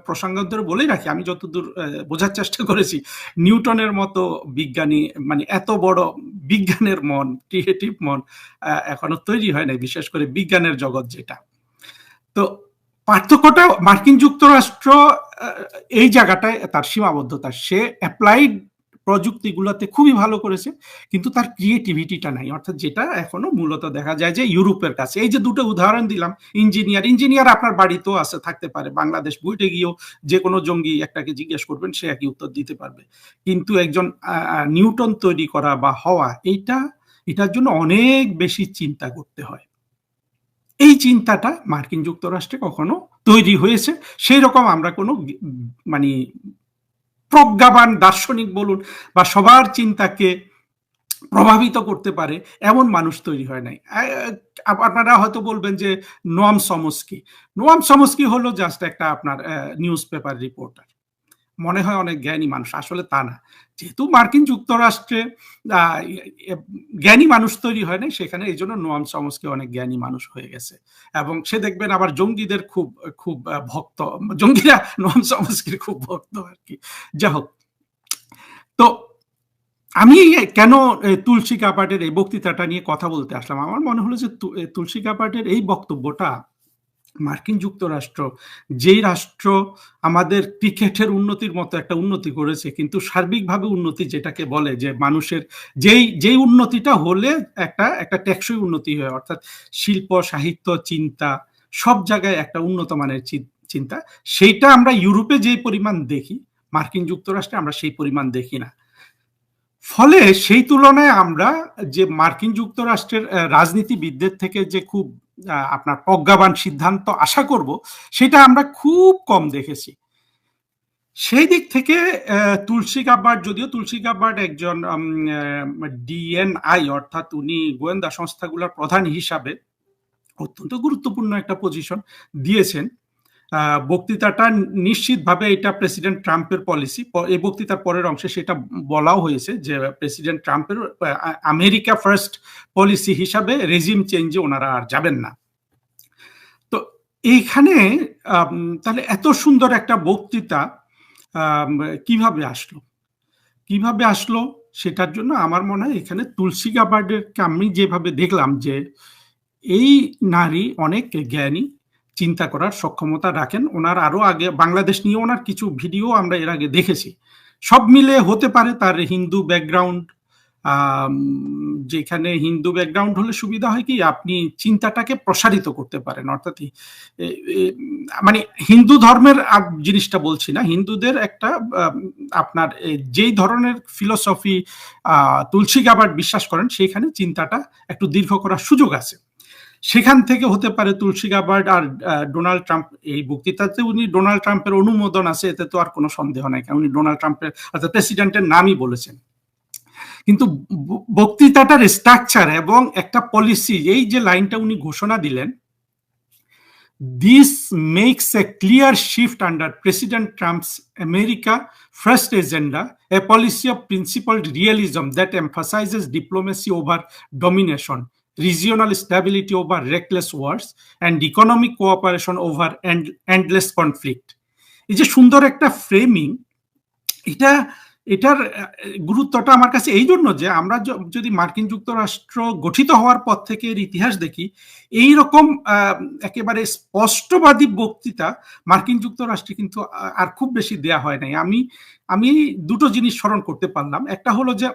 প্রসঙ্গান্তরে বলেই রাখি, আমি যতদূর বোঝার চেষ্টা করেছি, নিউটনের মতো বিজ্ঞানী, মানে এত বড় বিজ্ঞানের মন, ক্রিয়েটিভ মন এখনো তৈরি হয় নাই, বিশেষ করে বিজ্ঞানের জগৎ যেটা। তো পার্থক্যটা মার্কিন যুক্তরাষ্ট্র এই জায়গাটায় তার সীমাবদ্ধতা, সে অ্যাপ্লাইড প্রযুক্তিগুলোতে খুবই ভালো করেছে, কিন্তু তার ক্রিয়েটিভিটিটা নাই। অর্থাৎ যেটা এখনো মূলত দেখা যায় যে ইউরোপের কাছে। এই যে দুটো উদাহরণ দিলাম, ইঞ্জিনিয়ার আপনার বাড়িতেও আছে, থাকতে পারে, বাংলাদেশ বুইটে গিয়েও যে কোনো জঙ্গি একটাকে জিজ্ঞেস করবেন, সে একই উত্তর দিতে পারবে। কিন্তু একজন নিউটন তৈরি করা বা হওয়া, এটার জন্য অনেক বেশি চিন্তা করতে হয়। এই চিন্তাটা মার্কিন যুক্তরাষ্ট্রে কখনো তৈরি হয়েছে সেই রকম আমরা কোনো মানে প্রজ্ঞাবান দার্শনিক বলুন বা সবার চিন্তাকে প্রভাবিত করতে পারে এমন মানুষ তৈরি হয় নাই। আপনারা হয়তো বলবেন যে নোয়াম চমস্কি হলো জাস্ট একটা আপনার নিউজ পেপার রিপোর্টার, মনে হয় অনেক জ্ঞানী মানুষ, আসলে তা না। যেহেতু মার্কিন যুক্তরাষ্ট্রে জ্ঞানী মানুষ তৈরি হয় নাই, সেখানে এই জন্য নোয়াম চমস্কি অনেক জ্ঞানী মানুষ হয়ে গেছে। এবং সে দেখবেন আবার জঙ্গিদের খুব খুব ভক্ত, জঙ্গিরা নোয়াম চমস্কির খুব ভক্ত আর কি। যাই হোক, তো আমি কেন তুলসী কাপাটের এই বক্তৃতাটা নিয়ে কথা বলতে আসলাম, আমার মনে হলো যে তুলসী কাপাটের এই বক্তব্যটা মার্কিন যুক্তরাষ্ট্র, যেই রাষ্ট্র আমাদের ক্রিকেটের উন্নতির মতো একটা উন্নতি করেছে, কিন্তু সার্বিকভাবে উন্নতি যেটাকে বলে, যে মানুষের যেই উন্নতিটা হলে একটা টেকসই উন্নতি হয়, অর্থাৎ শিল্প, সাহিত্য, চিন্তা, সব জায়গায় একটা উন্নত মানের চিন্তা, সেইটা আমরা ইউরোপে যে পরিমাণ দেখি, মার্কিন যুক্তরাষ্ট্রে আমরা সেই পরিমাণ দেখি না। ফলে সেই তুলনায় আমরা যে মার্কিন যুক্তরাষ্ট্রের রাজনীতিবিদদের থেকে যে খুব আপনার প্রজ্ঞাবান সিদ্ধান্ত আশা করব, সেটা আমরা খুব কম দেখেছি। সেই দিক থেকে তুলসী গাব্বার্ড, যদিও তুলসী গাব্বার্ড একজন ডিএনআই, অর্থাৎ উনি গোয়েন্দা সংস্থাগুলোর প্রধান হিসাবে অত্যন্ত গুরুত্বপূর্ণ একটা পজিশন দিয়েছেন, বক্তৃতাটা নিশ্চিতভাবে এটা প্রেসিডেন্ট ট্রাম্পের পলিসি। এই বক্তৃতার পরের অংশে সেটা বলাও হয়েছে যে প্রেসিডেন্ট ট্রাম্পের আমেরিকা ফার্স্ট পলিসি হিসাবে রেজিম চেঞ্জে ওনারা আর যাবেন না। তো এইখানে তাহলে এত সুন্দর একটা বক্তৃতা কিভাবে আসলো সেটার জন্য আমার মনে হয় এখানে তুলসী গাব্বার্ডেরকে আমি যেভাবে দেখলাম, যে এই নারী অনেক জ্ঞানী, চিন্তা করার সক্ষমতা রাখেন। ওনার আরো আগে বাংলাদেশ নিয়ে ওনার কিছু ভিডিও আমরা এর আগে দেখেছি। সব মিলে হতে পারে তার হিন্দু ব্যাকগ্রাউন্ড, আম, যেখানে হিন্দু ব্যাকগ্রাউন্ড হলে সুবিধা হয় কি আপনি চিন্তাটাকে প্রসারিত করতে পারেন, অর্থাৎ মানে হিন্দু ধর্মের জিনিসটা বলছি না, হিন্দুদের একটা আপনার যেই ধরনের ফিলোসফি তুলসী গাবার্ড বিশ্বাস করেন সেইখানে চিন্তাটা একটু দীর্ঘ করার সুযোগ আছে। সেখান থেকে হতে পারে তুলসী গাবার্ড আর ডোনাল্ড ট্রাম্প, এই বক্তৃতাতে উনি ডোনাল্ড ট্রাম্পের অনুমোদন আছে, এতে তো আর কোনো সন্দেহ নাই, কারণ উনি ডোনাল্ড ট্রাম্পের অর্থাৎ প্রেসিডেন্টের নামই বলেছেন। কিন্তু বক্তৃতাটার স্ট্রাকচার এবং একটা পলিসি, এই যে লাইনটা উনি ঘোষণা দিলেন, this makes a clear shift under President Trump's America First agenda, a policy of principled realism that emphasizes diplomacy over domination, regional stability over reckless wars, and economic cooperation over endless conflict. এই যে সুন্দর একটা ফ্রেমিং, এটা এটার গুরুত্বটা আমার কাছে এই জন্য যে আমরা যদি মার্কিন যুক্তরাষ্ট্র গঠিত হওয়ার পর থেকে এর ইতিহাস দেখি, এই রকম একেবারে স্পষ্টবাদী বক্তৃতা মার্কিন যুক্তরাষ্ট্রে কিন্তু আর খুব বেশি দেয়া হয় নাই। আমি দুটো জিনিস স্মরণ করতে পারলাম। একটা হলো যে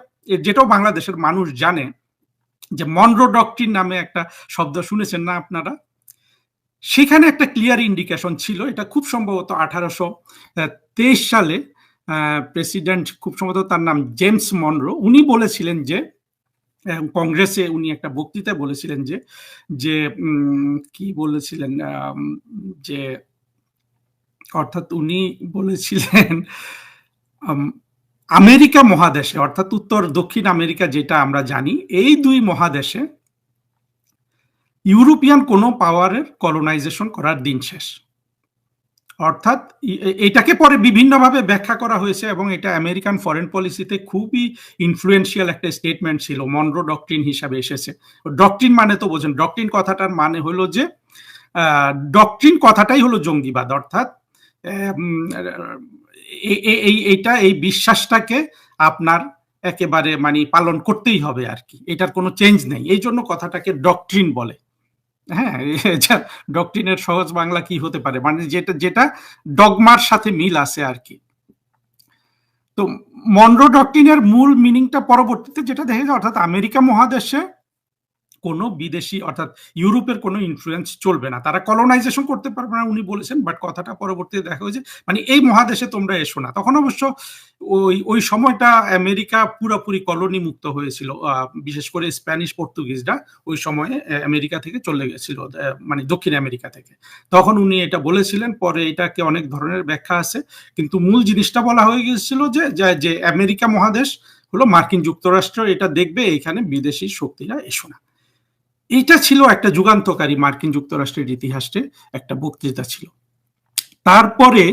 যেটাও বাংলাদেশের মানুষ জানে, যে মনরো ডক্ট্রিন নামে একটা শব্দ শুনেছেন না আপনারা? সেখানে একটা ক্লিয়ার ইন্ডিকেশন ছিল, এটা খুব সম্ভবত 1823 সালে প্রেসিডেন্ট, খুব সম্ভবত তার নাম জেমস মনরো, উনি বলেছিলেন যে কংগ্রেসে উনি একটা বক্তৃতায় বলেছিলেন যে যে কি বলেছিলেন, যে অর্থাৎ উনি বলেছিলেন আমেরিকা মহাদেশে, অর্থাৎ উত্তর দক্ষিণ আমেরিকা যেটা আমরা জানি, এই দুই মহাদেশে ইউরোপিয়ান কোনো পাওয়ারের কলোনাইজেশন করার দিন শেষ। অর্থাৎ এটাকে পরে বিভিন্নভাবে ব্যাখ্যা করা হয়েছে এবং এটা আমেরিকান ফরেন পলিসিতে খুবই ইনফ্লুয়েন্সিয়াল একটা স্টেটমেন্ট ছিল, মনরো ডক্ট্রিন হিসাবে এসেছে। ডক্ট্রিন মানে তো বোঝেন, ডক্ট্রিন কথাটার মানে হলো যে ডক্ট্রিন কথাটাই হলো জঙ্গিবাদ, অর্থাৎ এই বিশ্বাসটাকে আপনার একেবারে মানে পালন করতেই হবে আর কি, এটার কোনো চেঞ্জ নেই, এই জন্য কথাটাকে ডক্ট্রিন বলে। হ্যাঁ, ডক্ট্রিনের সহজ বাংলা কি হতে পারে, মানে যেটা ডগমার সাথে মিল আছে আর কি। তো মনরো ডক্ট্রিনের মূল মিনিংটা পরবর্তীতে যেটা দেখা যায়, অর্থাৎ আমেরিকা মহাদেশে কোনো বিদেশি অর্থাৎ ইউরোপের কোনো ইনফ্লুয়েন্স চলবে না, তারা কলোনাইজেশন করতে পারবে না উনি বলেছেন, বাট কথাটা পরবর্তীতে দেখা হয়েছে মানে এই মহাদেশে তোমরা এসো না। তখন অবশ্য ওই সময়টা আমেরিকা পুরোপুরি কলোনি মুক্ত হয়েছিল, বিশেষ করে স্প্যানিশ পর্তুগিজরা ওই সময়ে আমেরিকা থেকে চলে গেছিল, মানে দক্ষিণ আমেরিকা থেকে। তখন উনি এটা বলেছিলেন, পরে এটাকে অনেক ধরনের ব্যাখ্যা আছে, কিন্তু মূল জিনিসটা বলা হয়ে গিয়েছিল যে আমেরিকা মহাদেশ হলো মার্কিন যুক্তরাষ্ট্র, এটা দেখবে এখানে বিদেশি শক্তিরা এসো না। এটা ছিল একটা যুগান্তকারী মার্কিন যুক্তরাষ্ট্রের ইতিহাসে একটা বক্তৃতা ছিল। তারপরে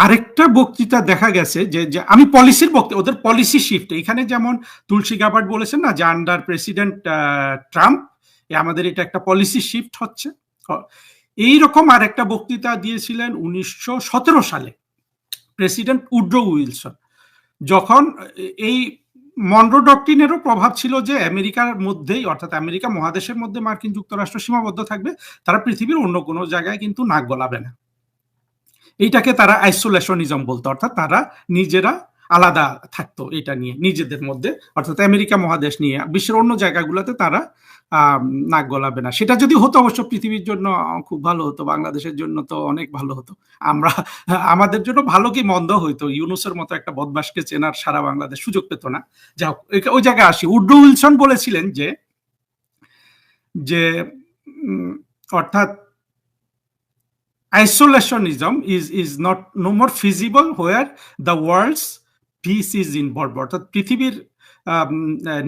আরেকটা বক্তৃতা দেখা গেছে যে আমি পলিসির বক্তৃতা, ওদের পলিসি শিফট, এখানে যেমন তুলসী গাবার্ড বলেছেন না যে আন্ডার প্রেসিডেন্ট ট্রাম্প আমাদের এটা একটা পলিসি শিফট হচ্ছে, এইরকম আরেকটা বক্তৃতা দিয়েছিলেন 1917 সালে প্রেসিডেন্ট উড্রো উইলসন, যখন এই মনরো ডক্ট্রিনেরও প্রভাব ছিল যে আমেরিকার মধ্যেই, অর্থাৎ আমেরিকা মহাদেশের মধ্যে মার্কিন যুক্তরাষ্ট্র সীমাবদ্ধ থাকবে, তারা পৃথিবীর অন্য কোনো জায়গায় কিন্তু নাক গলাবে না। এইটাকে তারা আইসোলেশনিজম বলতো, অর্থাৎ তারা নিজেরা আলাদা থাকতো এটা নিয়ে নিজেদের মধ্যে, অর্থাৎ আমেরিকা মহাদেশ নিয়ে বিশ্বের অন্য জায়গাগুলোতে তারা নাক গলাবে না। সেটা যদি হতো অবশ্য পৃথিবীর জন্য খুব ভালো হতো, বাংলাদেশের জন্য তো অনেক ভালো হতো, আমাদের জন্য ভালো কি মন্দ হইতো, ইউনুসের মতো একটা বদমাশকে চেনার সারা বাংলাদেশ সুযোগ পেত না। যা হোক, ওই জায়গায় আসি। উড্রো উইলসন বলেছিলেন যে অর্থাৎ isolationism is not no more feasible where the world's peace is involved, অর্থাৎ পৃথিবীর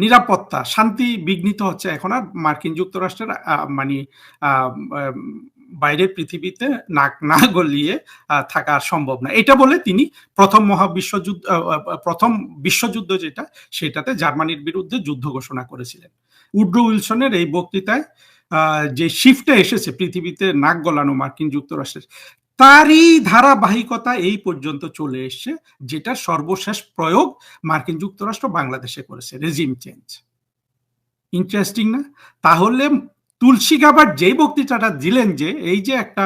নিরাপত্তা শান্তি বিঘ্নিত হচ্ছে এখন আর মার্কিন যুক্তরাষ্ট্রের মানে বাইরের পৃথিবীতে নাক না গলিয়ে থাকা সম্ভব না। এটা বলে তিনি প্রথম বিশ্বযুদ্ধ যেটা সেটাতে জার্মানির বিরুদ্ধে যুদ্ধ ঘোষণা করেছিলেন। উড্রো উইলসনের এই বক্তৃতায় যে শিফটে এসেছে পৃথিবীতে নাক গলানো মার্কিন যুক্তরাষ্ট্রের, তারই ধারাবাহিকতা এই পর্যন্ত চলে এসছে, যেটা সর্বশেষ প্রয়োগ মার্কিন যুক্তরাষ্ট্র বাংলাদেশে করেছে, রেজিম চেঞ্জ। ইন্টারেস্টিং না? তাহলে তুলসী গাবার্ড যেই বক্তৃতাটা দিলেন, যে এই যে একটা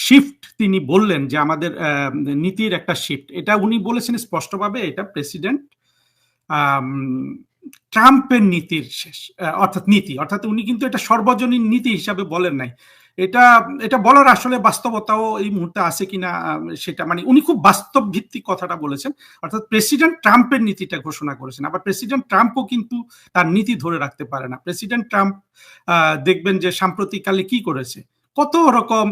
শিফট তিনি বললেন যে আমাদের নীতির একটা শিফট, এটা উনি বলেছেন স্পষ্টভাবে, এটা প্রেসিডেন্ট আম, ট্রাম্পের নীতির শেষ, অর্থাৎ উনি কিন্তু এটা সর্বজনীন নীতি হিসাবে বলেন নাই। এটা এটা বলার আসলে বাস্তবতাও এই মুহূর্তে আছে কিনা সেটা, মানে উনি খুব বাস্তব ভিত্তিক কথাটা বলেছেন, অর্থাৎ প্রেসিডেন্ট ট্রাম্পের নীতিটা ঘোষণা করেছেন। আবার প্রেসিডেন্ট ট্রাম্পও কিন্তু তার নীতি ধরে রাখতে পারে না। প্রেসিডেন্ট ট্রাম্প দেখবেন যে সাম্প্রতিককালে কি করেছে, কত রকম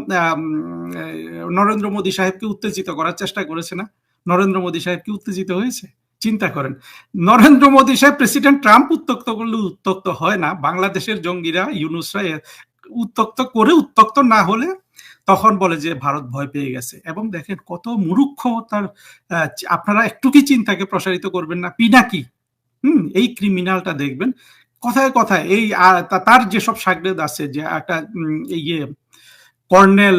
নরেন্দ্র মোদী সাহেবকে উত্তেজিত করার চেষ্টা করেছে না? নরেন্দ্র মোদী সাহেব কি উত্তেজিত হয়েছে? চিন্তা করেন, নরেন্দ্র মোদী সাহেব প্রেসিডেন্ট ট্রাম্প উত্তক্ত করলে উত্তক্ত হয় না, বাংলাদেশের জঙ্গিরা ইউনুসরা উত্তক্ত না হলে তখন বলে যে ভারত ভয় পেয়ে গেছে। এবং দেখেন কত মূর্খ তার, আপনারা একটু কি চিন্তাকে প্রসারিত করবেন না? পিনাকি, এই ক্রিমিনালটা দেখবেন কথায় কথায় এই তার যেসব সাগরেদ আছে, যে একটা ইয়ে কর্নেল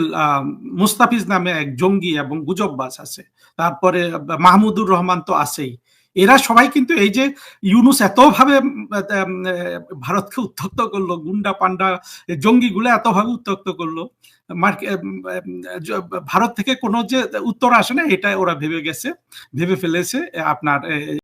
মুস্তাফিজ নামে এক জঙ্গি এবং গুজববাজ আছে, তারপরে মাহমুদুর রহমান তো আছেই, এরা সবাই কিন্তু এই যে ইউনুস এতভাবে ভারতকে উত্তক্ত করলো, গুন্ডা পান্ডা জঙ্গিগুলো এতভাবে উত্তক্ত করলো, ভারত থেকে কোনো যে উত্তর আসে না এটা ওরা ভেবে ফেলেছে আপনার